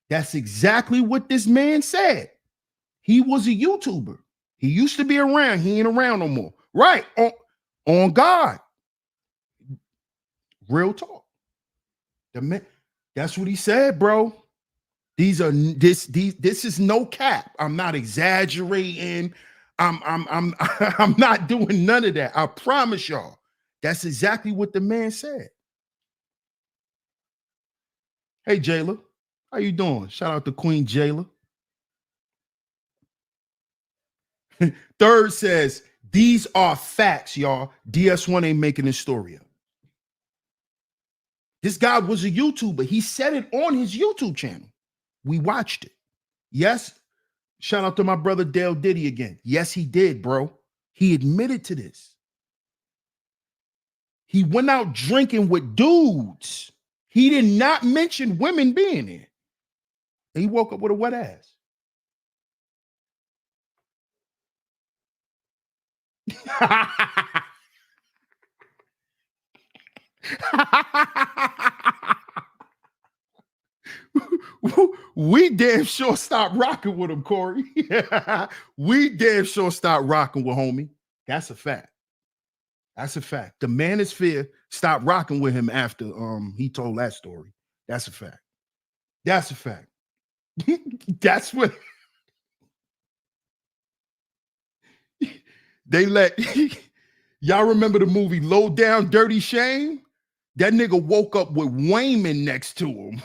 That's exactly what this man said. He was a YouTuber. He used to be around. He ain't around no more. Right. On God. Real talk. The man, that's what he said, bro. This is no cap. I'm not exaggerating. I'm not doing none of that. I promise y'all. That's exactly what the man said. Hey, Jayla, how you doing? Shout out to Queen Jayla. Third says, these are facts, y'all. DS1 ain't making this story up. This guy was a YouTuber. He said it on his YouTube channel. We watched it. Yes. Shout out to my brother Dale Diddy again. Yes, he did, bro. He admitted to this. He went out drinking with dudes. He did not mention women being there. And he woke up with a wet ass. We damn sure stopped rocking with him, Corey. We damn sure stopped rocking with homie. That's a fact. That's a fact. The Manosphere stopped rocking with him after he told that story. That's a fact. That's a fact. That's what they let. Y'all remember the movie Low Down Dirty Shame? That nigga woke up with Wayman next to him.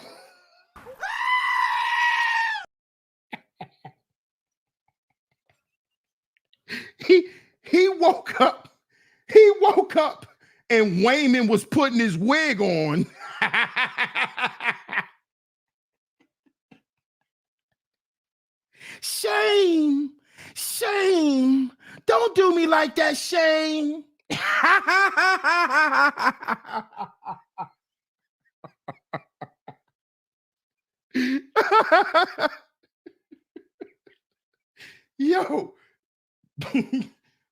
He woke up. He woke up and Wayman was putting his wig on. Shame. Shame. Don't do me like that, Shame. Yo.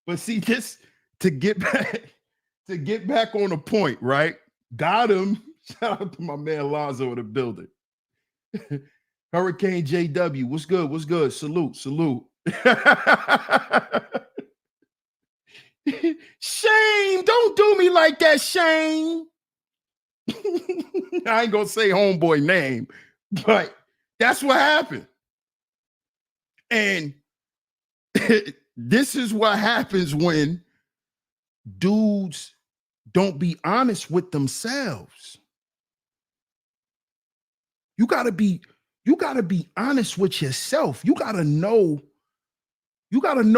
But see, this to get back on the point, right? Got him. Shout out to my man Lonzo in the building. Hurricane JW, what's good? What's good? Salute. Shame, don't do me like that, Shame. I ain't gonna say homeboy name, but that's what happened. And this is what happens when dudes don't be honest with themselves. You gotta be honest with yourself. You gotta know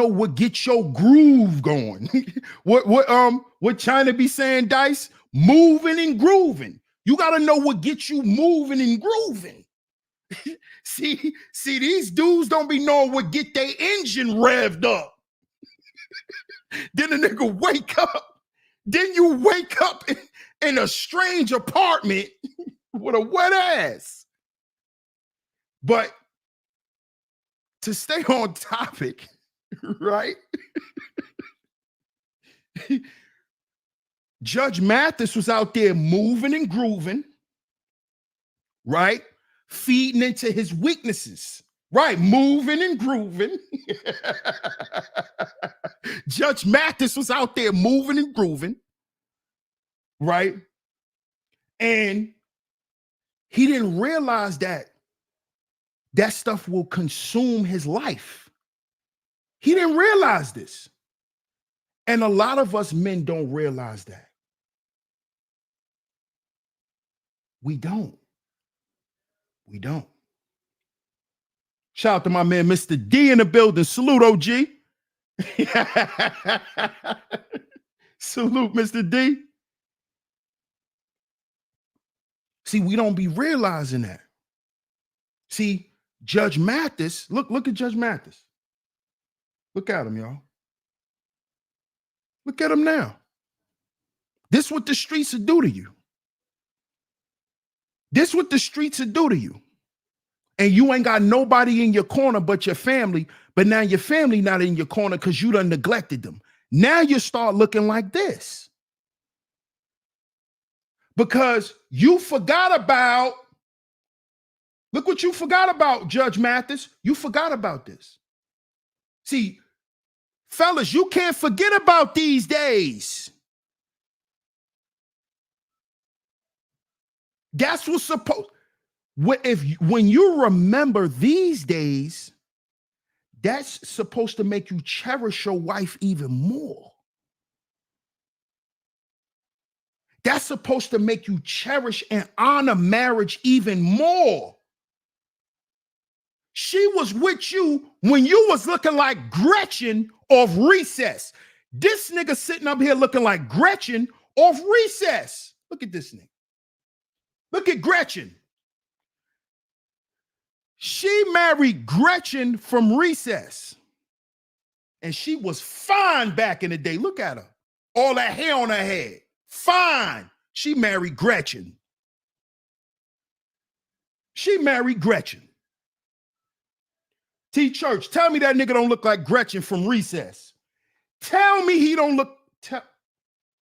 what gets your groove going. What China be saying, Dice? Moving and grooving. You gotta know what gets you moving and grooving. See, these dudes don't be knowing what get their engine revved up. Then a nigga wake up. Then you wake up in a strange apartment with a wet ass. But to stay on topic, right? Judge Mathis was out there moving and grooving, right? Feeding into his weaknesses, right? Moving and grooving. Judge Mathis was out there moving and grooving, right? And he didn't realize that stuff will consume his life. He didn't realize this. And a lot of us men don't realize that. We don't. Shout out to my man, Mr. D in the building. Salute, OG. Salute, Mr. D. See, we don't be realizing that. See, Judge Mathis, look at Judge Mathis. Look at him, y'all. Look at him now. This is what the streets will do to you. This is what the streets will do to you. And you ain't got nobody in your corner but your family, but now your family not in your corner because you done neglected them. Now you start looking like this. Because you forgot about, look what you forgot about, Judge Mathis. You forgot about this. See, fellas, you can't forget about these days. That's what's supposed, when you remember these days, that's supposed to make you cherish your wife even more. That's supposed to make you cherish and honor marriage even more. She was with you when you was looking like Gretchen off Recess. This nigga sitting up here looking like Gretchen off Recess. Look at this nigga. Look at Gretchen. She married Gretchen from Recess. And she was fine back in the day. Look at her. All that hair on her head. Fine. She married Gretchen. She married Gretchen. T Church, tell me that nigga don't look like Gretchen from Recess. Tell me he don't look,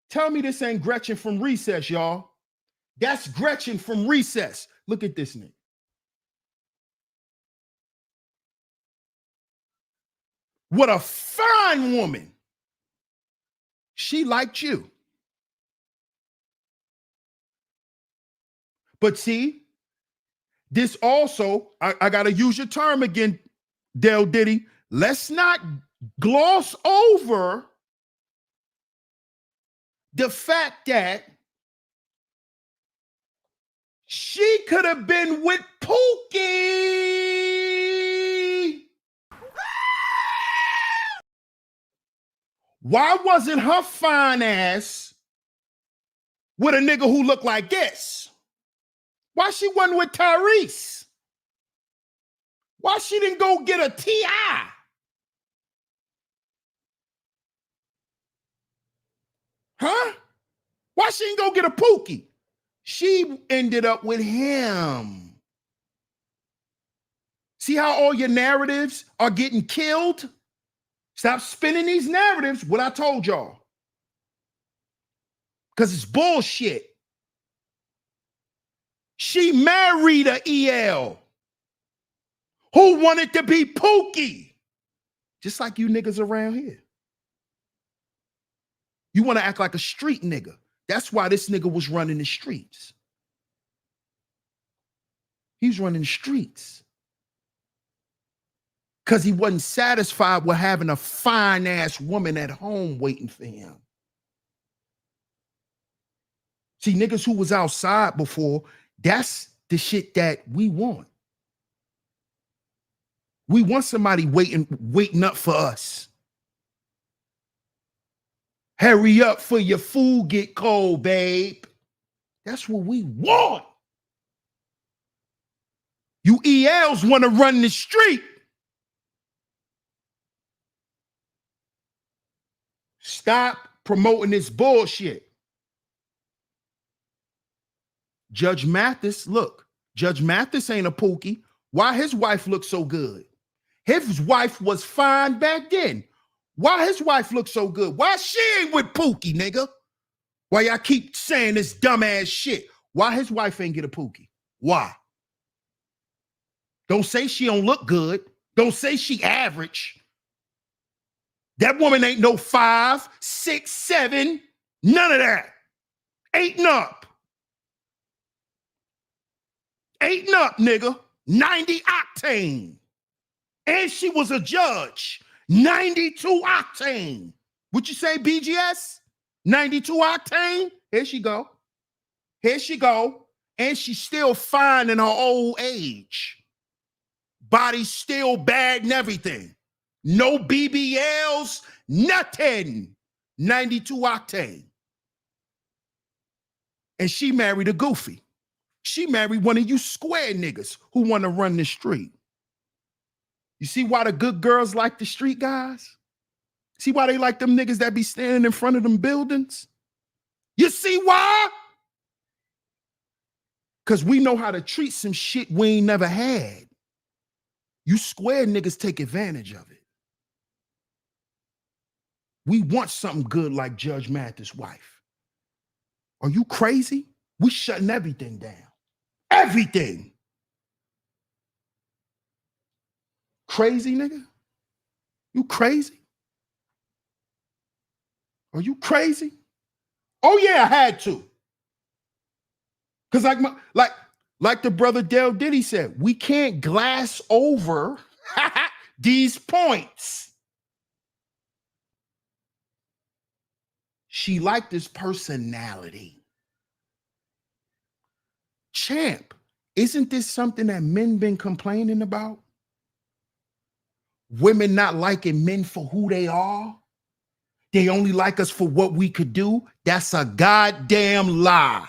tell me this ain't Gretchen from Recess, y'all. That's Gretchen from Recess. Look at this nigga. What a fine woman. She liked you. But see, this also, I got to use your term again, Del Diddy. Let's not gloss over the fact that she could have been with Pookie. Why wasn't her fine ass with a nigga who looked like this? Why she wasn't with Tyrese? Why she didn't go get a T.I.? Huh? Why she didn't go get a Pookie? She ended up with him. See how all your narratives are getting killed? Stop spinning these narratives, what I told y'all. Because it's bullshit. She married a EL who wanted to be Pookie. Just like you niggas around here. You want to act like a street nigga. That's why this nigga was running the streets. He's running the streets. Because he wasn't satisfied with having a fine-ass woman at home waiting for him. See, niggas who was outside before, that's the shit that we want. We want somebody waiting up for us. Hurry up for your food get cold, babe. That's what we want. You ELs want to run the street. Stop promoting this bullshit. Judge Mathis, look, Judge Mathis ain't a Pookie. Why his wife look so good? His wife was fine back then. Why his wife look so good? Why she ain't with Pookie, nigga? Why y'all keep saying this dumbass shit? Why his wife ain't get a Pookie? Why? Don't say she don't look good. Don't say she average. That woman ain't no 5, 6, 7, none of that. 8 and up. 8 and up, nigga. 90 octane. And she was a judge. 92 octane. What you say, BGS? 92 octane? Here she go. Here she go. And she's still fine in her old age. Body still bad and everything. No BBLs, nothing. 92 octane. And she married a goofy. She married one of you square niggas who want to run the street. You see why the good girls like the street guys? See why they like them niggas that be standing in front of them buildings? You see why? Because we know how to treat some shit we ain't never had. You square niggas take advantage of it. We want something good like Judge Mathis' wife. Are you crazy? We shutting everything down. Everything. Crazy, nigga? You crazy? Are you crazy? Oh yeah, I had to. Because like the brother Del Diddy said, we can't glass over these points. She liked his personality. Champ, isn't this something that men been complaining about? Women not liking men for who they are. They only like us for what we could do. That's a goddamn lie.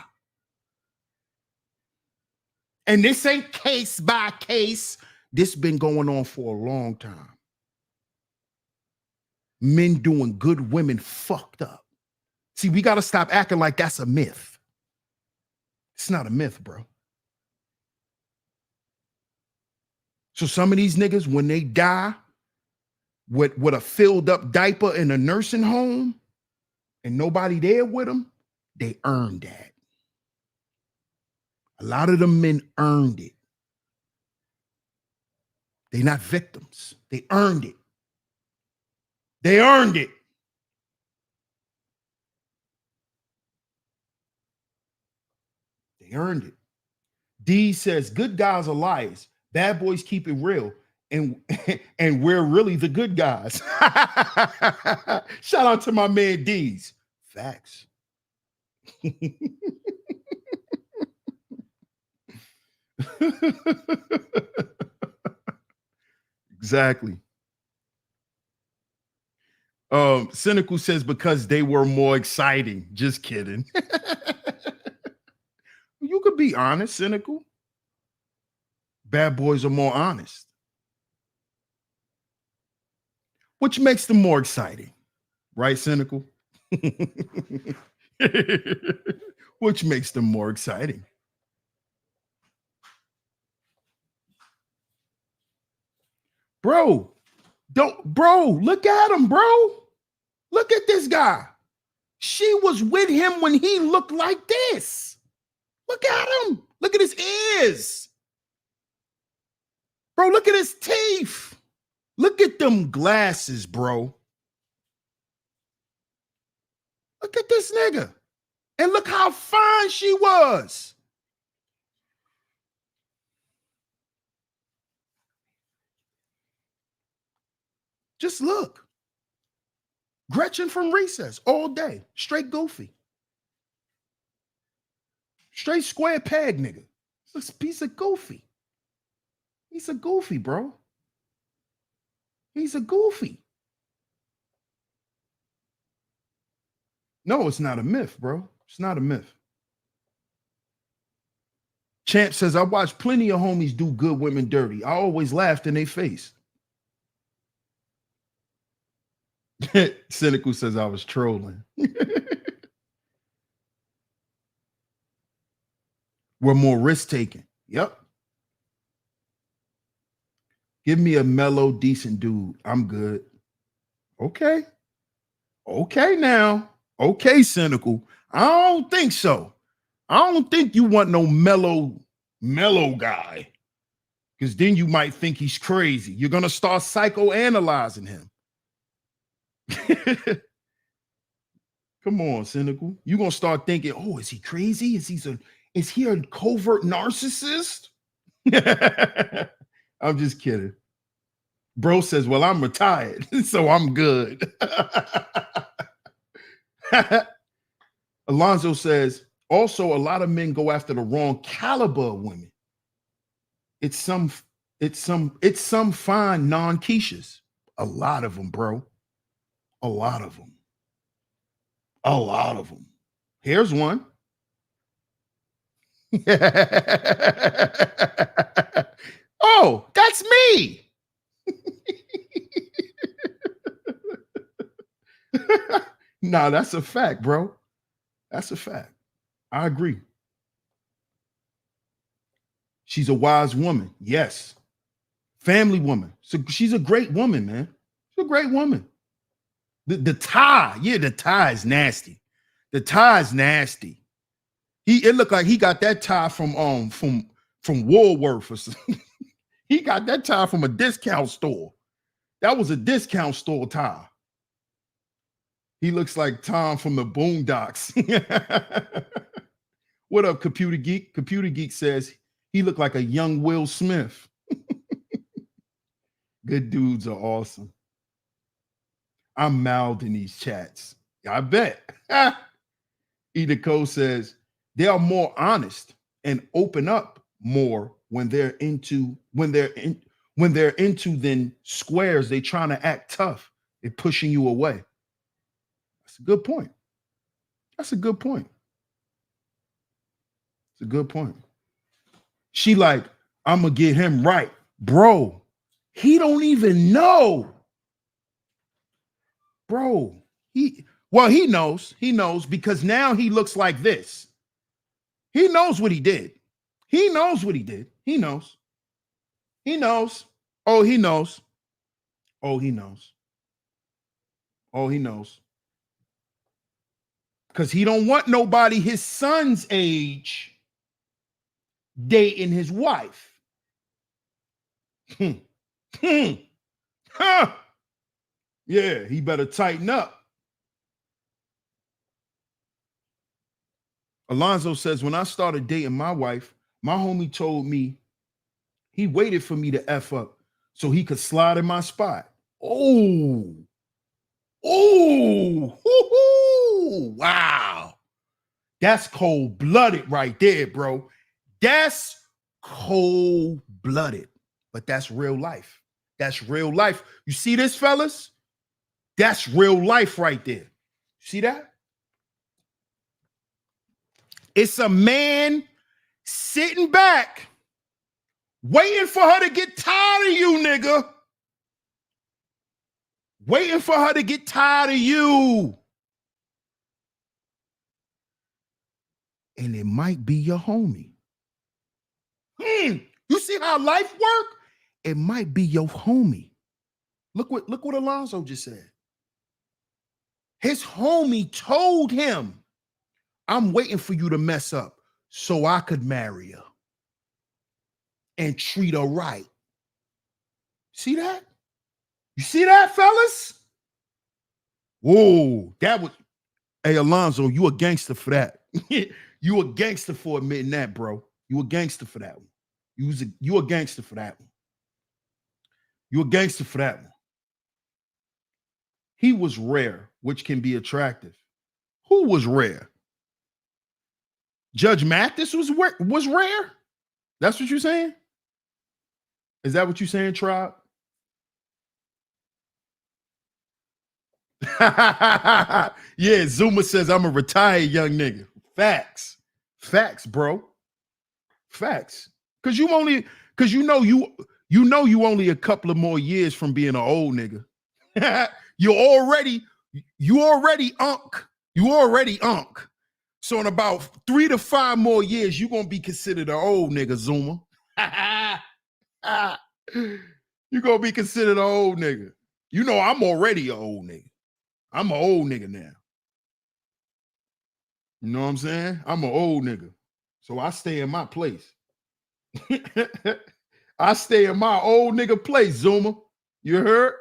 And this ain't case by case. This been going on for a long time. Men doing good, women fucked up. See, we got to stop acting like that's a myth. It's not a myth, bro. So some of these niggas, when they die with a filled up diaper in a nursing home and nobody there with them, they earned that. A lot of them men earned it. They're not victims. They earned it. They earned it. They earned it. D says, good guys are liars. Bad boys keep it real. And we're really the good guys. Shout out to my man D's. Facts. Exactly. Cynical says because they were more exciting. Just kidding. You could be honest, Cynical. Bad boys are more honest. Which makes them more exciting. Right, Cynical? Which makes them more exciting. Bro, look at him, bro. Look at this guy. She was with him when he looked like this. Look at him. Look at his ears. Bro, look at his teeth. Look at them glasses, bro. Look at this nigga. And look how fine she was. Just look. Gretchen from Recess all day. Straight goofy. Straight square peg nigga. It's a piece of goofy. He's a goofy, bro. He's a goofy. No, it's not a myth, bro. It's not a myth. Champ says, I watched plenty of homies do good women dirty. I always laughed in their face. Cynical says I was trolling. We're more risk-taking. Yep. Give me a mellow, decent dude. I'm good. Okay. Okay now. Okay, cynical. I don't think so. I don't think you want no mellow guy. Because then you might think he's crazy. You're gonna start psychoanalyzing him. Come on, cynical. You're gonna start thinking, oh, is he crazy? Is he a covert narcissist? I'm just kidding. Bro says, well, I'm retired, so I'm good. Alonzo says, also, a lot of men go after the wrong caliber of women. It's some fine non-Keishas. A lot of them, bro. A lot of them. A lot of them. Here's one. Oh, that's me. Nah, that's a fact, bro. That's a fact. I agree. She's a wise woman. Yes. Family woman. So she's a great woman, man. She's a great woman. The tie, yeah, the tie is nasty. The tie is nasty. It looked like he got that tie from Woolworth or something. He got that tie from a discount store. That was a discount store tie. He looks like Tom from the Boondocks. What up, Computer Geek? Computer Geek says he looked like a young Will Smith. Good dudes are awesome. I'm mild in these chats. I bet. Eda Cole says they are more honest and open up more when they're into than squares. They trying to act tough. They're pushing you away. That's a good point. That's a good point. It's a good point. She like, I'm gonna get him right. Bro, he don't even know. Bro, he knows. He knows because now he looks like this. He knows what he did. He knows what he did. He knows. He knows. Oh, he knows. Oh, he knows. Oh, he knows. Because he don't want nobody his son's age dating his wife. Huh. Yeah, he better tighten up. Alonzo says, when I started dating my wife, my homie told me he waited for me to F up so he could slide in my spot. Oh, wow. That's cold-blooded right there, bro. That's cold-blooded, but that's real life. That's real life. You see this, fellas? That's real life right there. See that? It's a man sitting back, waiting for her to get tired of you, nigga. Waiting for her to get tired of you. And it might be your homie. You see how life work? It might be your homie. Look what Alonzo just said. His homie told him, I'm waiting for you to mess up so I could marry her and treat her right. See that? You see that, fellas? Whoa, that was, hey, Alonzo, you a gangster for that. You a gangster for admitting that, bro. You a gangster for that one. You a gangster for that one. You a gangster for that one. He was rare, which can be attractive. Who was rare? Judge Mathis was rare? That's what you're saying? Is that what you're saying, Tribe? Yeah, Zuma says I'm a retired young nigga. Facts. Facts, bro. Facts. Because you only a couple of more years from being an old nigga. You already unk. You already unk. So in about 3 to 5 more years, you're gonna be considered an old nigga, Zuma. You're gonna be considered an old nigga. You know, I'm already an old nigga. I'm an old nigga now. You know what I'm saying? I'm an old nigga. So I stay in my place. I stay in my old nigga place, Zuma. You heard?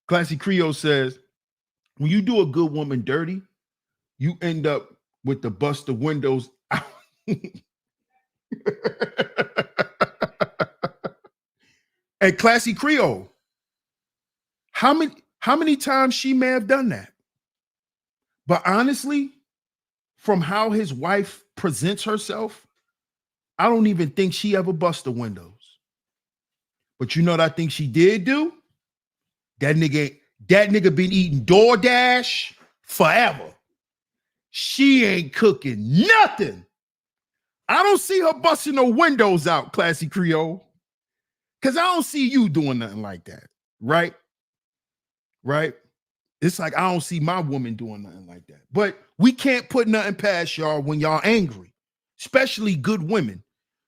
Classy Creole says, when you do a good woman dirty, you end up with the bust the windows out. And Classy Creole, how many times she may have done that? But honestly, from how his wife presents herself, I don't even think she ever bust the windows. But you know what I think she did do? That nigga been eating DoorDash forever. She ain't cooking nothing. I don't see her busting no windows out, Classy Creole. Because I don't see you doing nothing like that. Right? Right? It's like I don't see my woman doing nothing like that. But we can't put nothing past y'all when y'all angry, especially good women.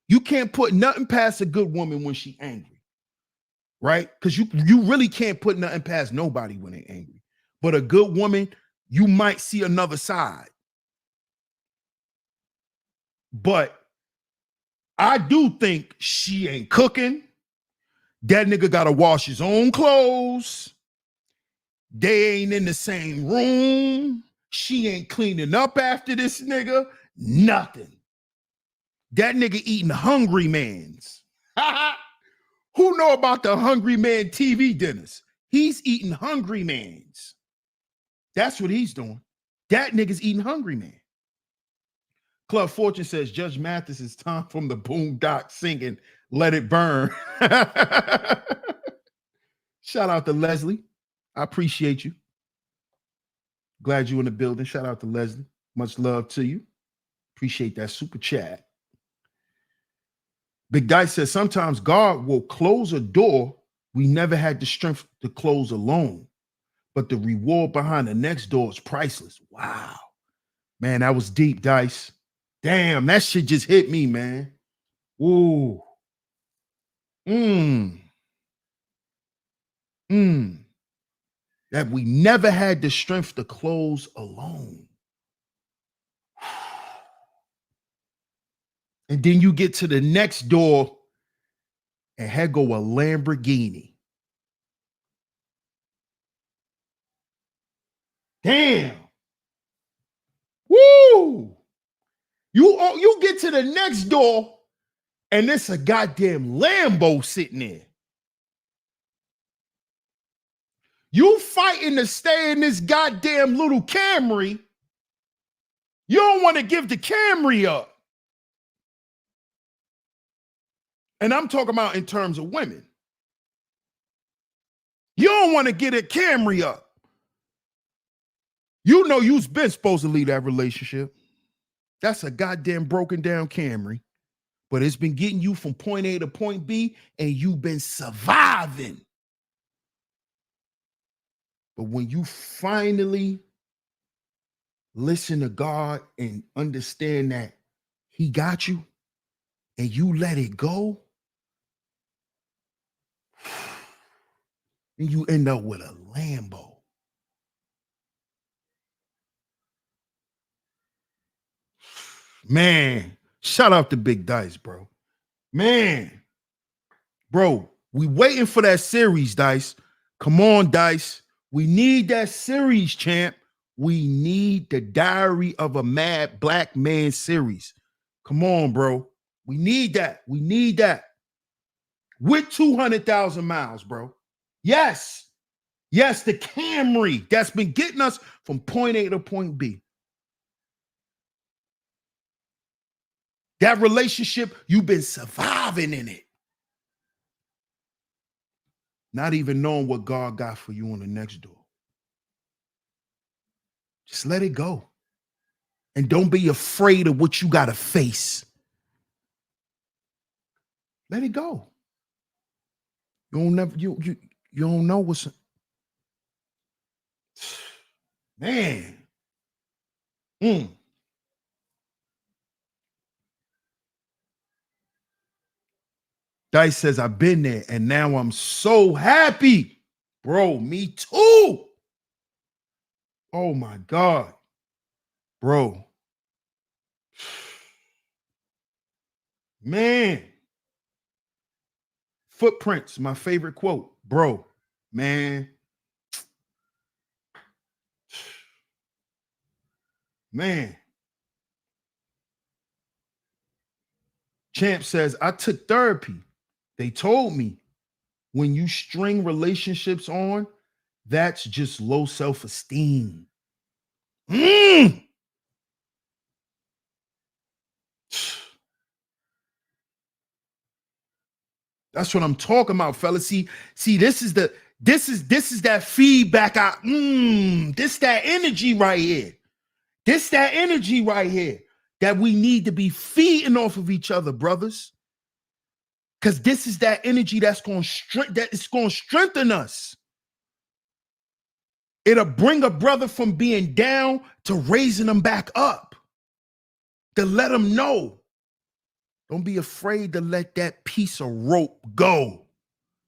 You can't put nothing past a good woman when she angry, right? Because you really can't put nothing past nobody when they angry. But a good woman, you might see another side. But I do think she ain't cooking. That nigga got to wash his own clothes. They ain't in the same room. She ain't cleaning up after this nigga. Nothing. That nigga eating Hungry Man's. Who know about the Hungry Man TV dinners? He's eating Hungry Man's. That's what he's doing. That nigga's eating Hungry Man. Club Fortune says Judge Mathis is Tom from the Boondock singing Let It Burn. Shout out to Leslie. I appreciate you. Glad you in the building. Shout out to Leslie. Much love to you. Appreciate that super chat. Big Dice says sometimes God will close a door we never had the strength to close alone, but the reward behind the next door is priceless. Wow. Man, that was deep, Dice. Damn, that shit just hit me, man. Ooh. That we never had the strength to close alone. And then you get to the next door and here go a Lamborghini. Damn. Woo! You get to the next door and it's a goddamn Lambo sitting there. You fighting to stay in this goddamn little Camry. You don't want to give the Camry up. And I'm talking about in terms of women. You don't want to get a Camry up. You know you've been supposed to leave that relationship. That's a goddamn broken down Camry. But it's been getting you from point A to point B, and you've been surviving. But when you finally listen to God and understand that he got you, and you let it go, and you end up with a Lambo. Man, shout out to Big Dice, bro. Man, bro, we waiting for that series, Dice. Come on, Dice. We need that series, champ. We need the Diary of a Mad Black Man series. Come on, bro. We need that. We need that. With 200,000 miles, bro. Yes. Yes, the Camry that's been getting us from point A to point B. That relationship, you've been surviving in it. Not even knowing what God got for you on the next door. Just let it go. And don't be afraid of what you got to face. Let it go. You don't know what's... Man. Dice says, I've been there and now I'm so happy. Bro, me too. Oh my God. Bro. Man. Footprints, my favorite quote. Bro, man. Man. Champ says, I took therapy. They told me when you string relationships on, that's just low self-esteem. Mm. That's what I'm talking about, fellas. See, this is that feedback. This that energy right here. This that energy right here that we need to be feeding off of each other, brothers. Because this is that energy that's going to strengthen us. It'll bring a brother from being down to raising them back up. To let them know. Don't be afraid to let that piece of rope go.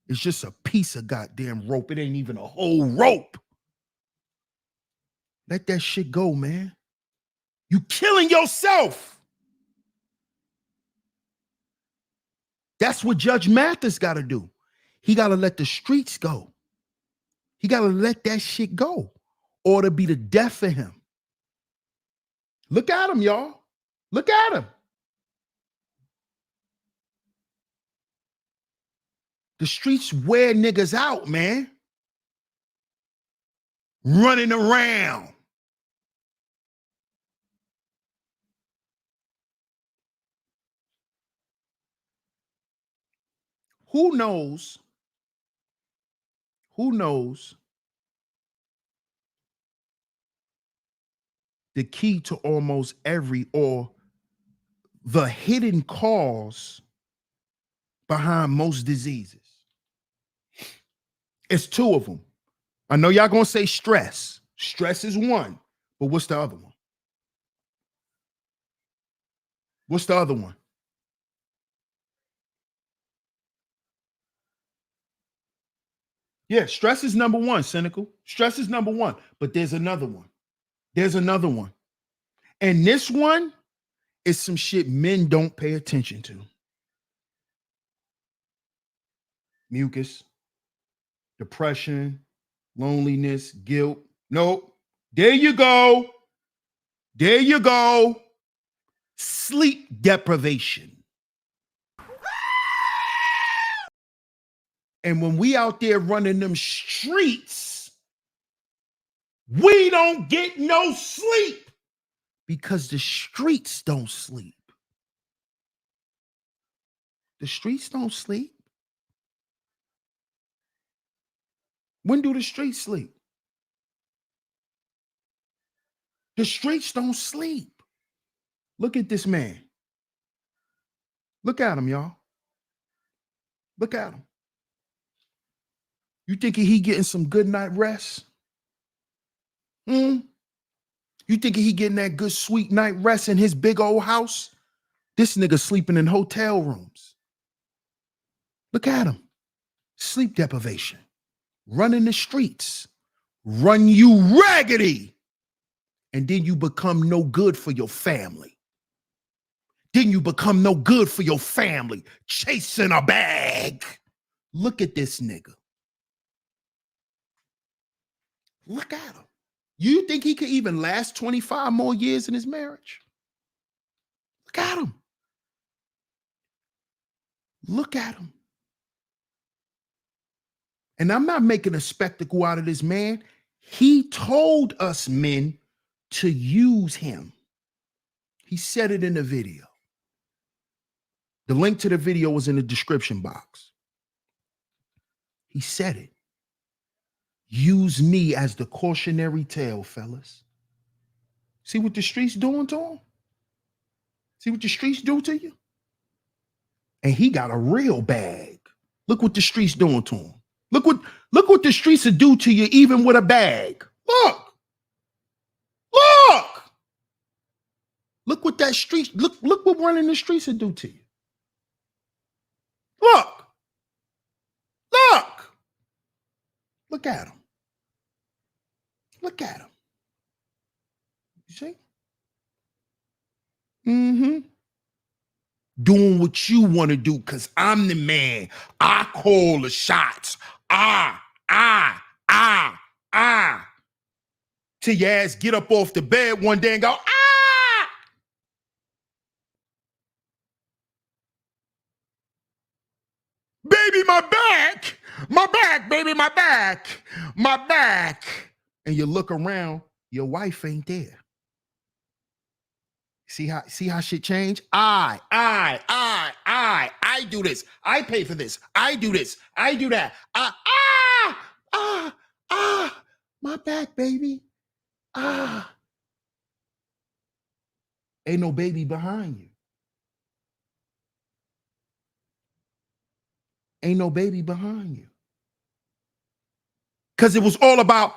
It's just a piece of goddamn rope. It ain't even a whole rope. Let that shit go, man. You killing yourself. That's what Judge Mathis got to do. He got to let the streets go. He got to let that shit go, or to be the death for him. Look at him, y'all. Look at him. The streets wear niggas out, man. Running around. Who knows the key to almost every, or the hidden cause behind most diseases? It's two of them. I know y'all gonna say stress. Stress is one, but what's the other one? What's the other one? Yeah, stress is number one, cynical. Stress is number one, but there's another one. There's another one. And this one is some shit men don't pay attention to. Mucus, depression, loneliness, guilt. Nope. There you go. There you go. Sleep deprivation. And when we out there running them streets, we don't get no sleep because the streets don't sleep. The streets don't sleep. When do the streets sleep? The streets don't sleep. Look at this man. Look at him, y'all. Look at him. You thinking he getting some good night rest? You thinking he getting that good sweet night rest in his big old house? This nigga sleeping in hotel rooms. Look at him. Sleep deprivation. Running the streets. Run you raggedy. And then you become no good for your family. Then you become no good for your family. Chasing a bag. Look at this nigga. Look at him. You think he could even last 25 more years in his marriage? Look at him. Look at him. And I'm not making a spectacle out of this man. He told us men to use him. He said it in the video. The link to the video was in the description box. He said it. Use me as the cautionary tale, fellas. See what the streets doing to him? See what the streets do to you? And he got a real bag. Look what the streets doing to him. Look what the streets will do to you even with a bag. Look. Look what that street, look what running the streets will do to you. Look. Look at him. Look at him. You see? Mm-hmm. Doing what you want to do because I'm the man. I call the shots. Ah. Till your ass get up off the bed one day and go, ah! Baby, my back! My back, baby, my back! My back! And you look around, your wife ain't there. See how shit change? I do this. I pay for this. I do this. I do that. My back, baby. Ain't no baby behind you. Ain't no baby behind you. Because it was all about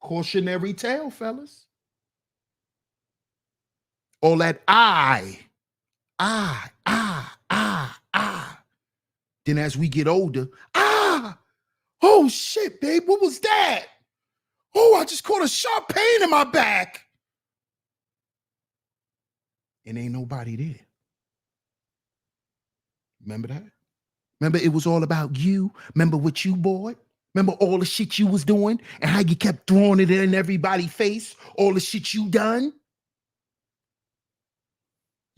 Cautionary tale, fellas. All that Then as we get older, oh shit, babe, what was that? Oh, I just caught a sharp pain in my back. And ain't nobody there. Remember that? Remember it was all about you? Remember what you bought? Remember all the shit you was doing and how you kept throwing it in everybody's face? All the shit you done?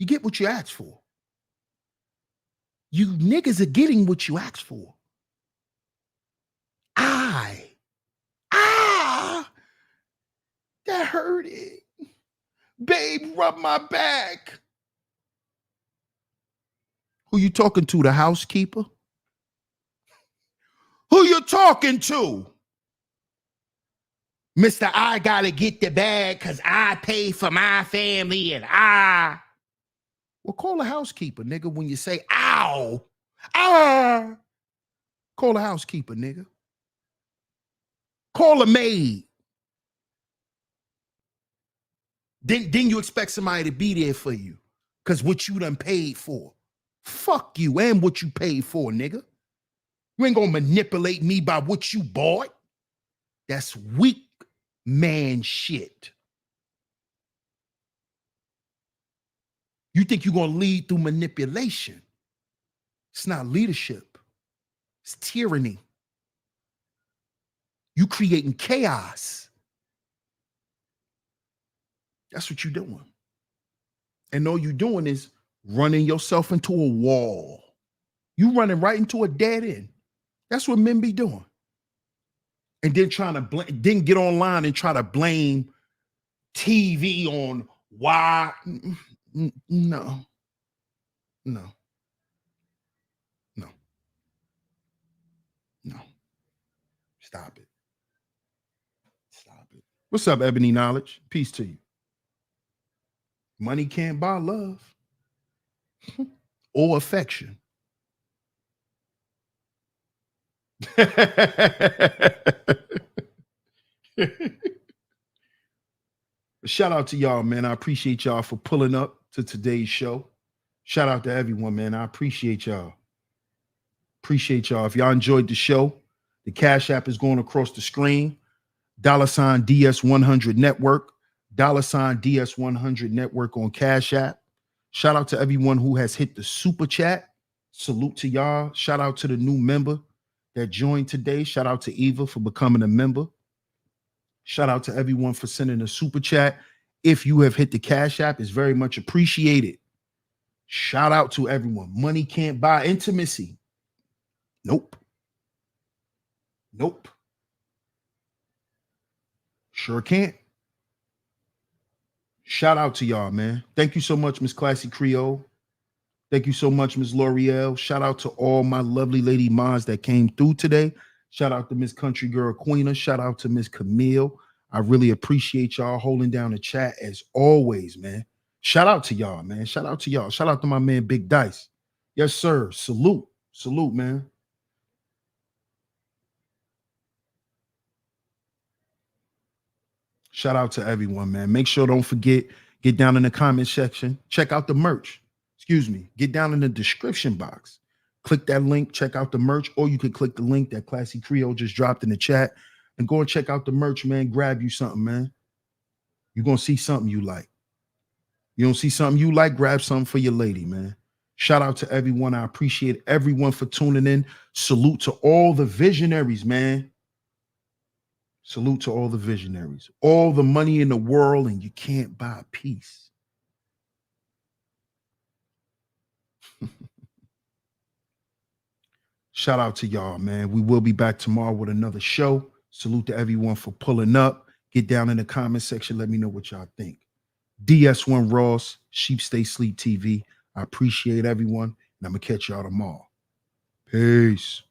You get what you asked for. You niggas are getting what you asked for. That hurt it. Babe, rub my back. Who you talking to, the housekeeper? Who you talking to? Mr. I gotta get the bag because I pay for my family and I. Well, call a housekeeper, nigga, when you say, ow. Call a housekeeper, nigga. Call a maid. Then you expect somebody to be there for you because what you done paid for. Fuck you and what you paid for, nigga. You ain't gonna manipulate me by what you bought. That's weak man shit. You think you're gonna lead through manipulation. It's not leadership. It's tyranny. You creating chaos. That's what you're doing. And all you're doing is running yourself into a wall. You running right into a dead end. That's what men be doing. And then trying to then get online and try to blame TV on why. No. Stop it. What's up, Ebony Knowledge? Peace to you. Money can't buy love or affection. Shout out to y'all, man. I appreciate y'all for pulling up to today's show. Shout out to everyone, man. I appreciate y'all. Appreciate y'all. If y'all enjoyed the show, the Cash App is going across the screen. $ DS100 Network. $DS100 Network on Cash App. Shout out to everyone who has hit the super chat. Salute to y'all. Shout out to the new member that joined today. Shout out to Eva for becoming a member. Shout out to everyone for sending a super chat. If you have hit the Cash App, it's very much appreciated. Shout out to everyone. Money can't buy intimacy. Nope. Sure can't. Shout out to y'all, man. Thank you so much, Miss Classy Creole. Thank you so much, Miss L'Oreal. Shout out to all my lovely lady moms that came through today. Shout out to Miss Country Girl Queena. Shout out to Miss Camille. I really appreciate y'all holding down the chat as always, man. Shout out to y'all, man. Shout out to y'all. Shout out to my man, Big Dice. Yes, sir. Salute. Salute, man. Shout out to everyone, man. Make sure, don't forget, get down in the comment section. Check out the merch. Get down in the description box. Click that link, check out the merch, or you could click the link that Classy Creole just dropped in the chat and go and check out the merch, man. Grab you something, man. You're going to see something you like. You don't see something you like, grab something for your lady, man. Shout out to everyone. I appreciate everyone for tuning in. Salute to all the visionaries, man. Salute to all the visionaries. All the money in the world, and you can't buy peace. Shout out to y'all, man. We will be back tomorrow with another show. Salute to everyone for pulling up. Get down in the comment section. Let me know what y'all think. DS1 Ross, Sheep Stay Sleep TV. I appreciate everyone, and I'm going to catch y'all tomorrow. Peace.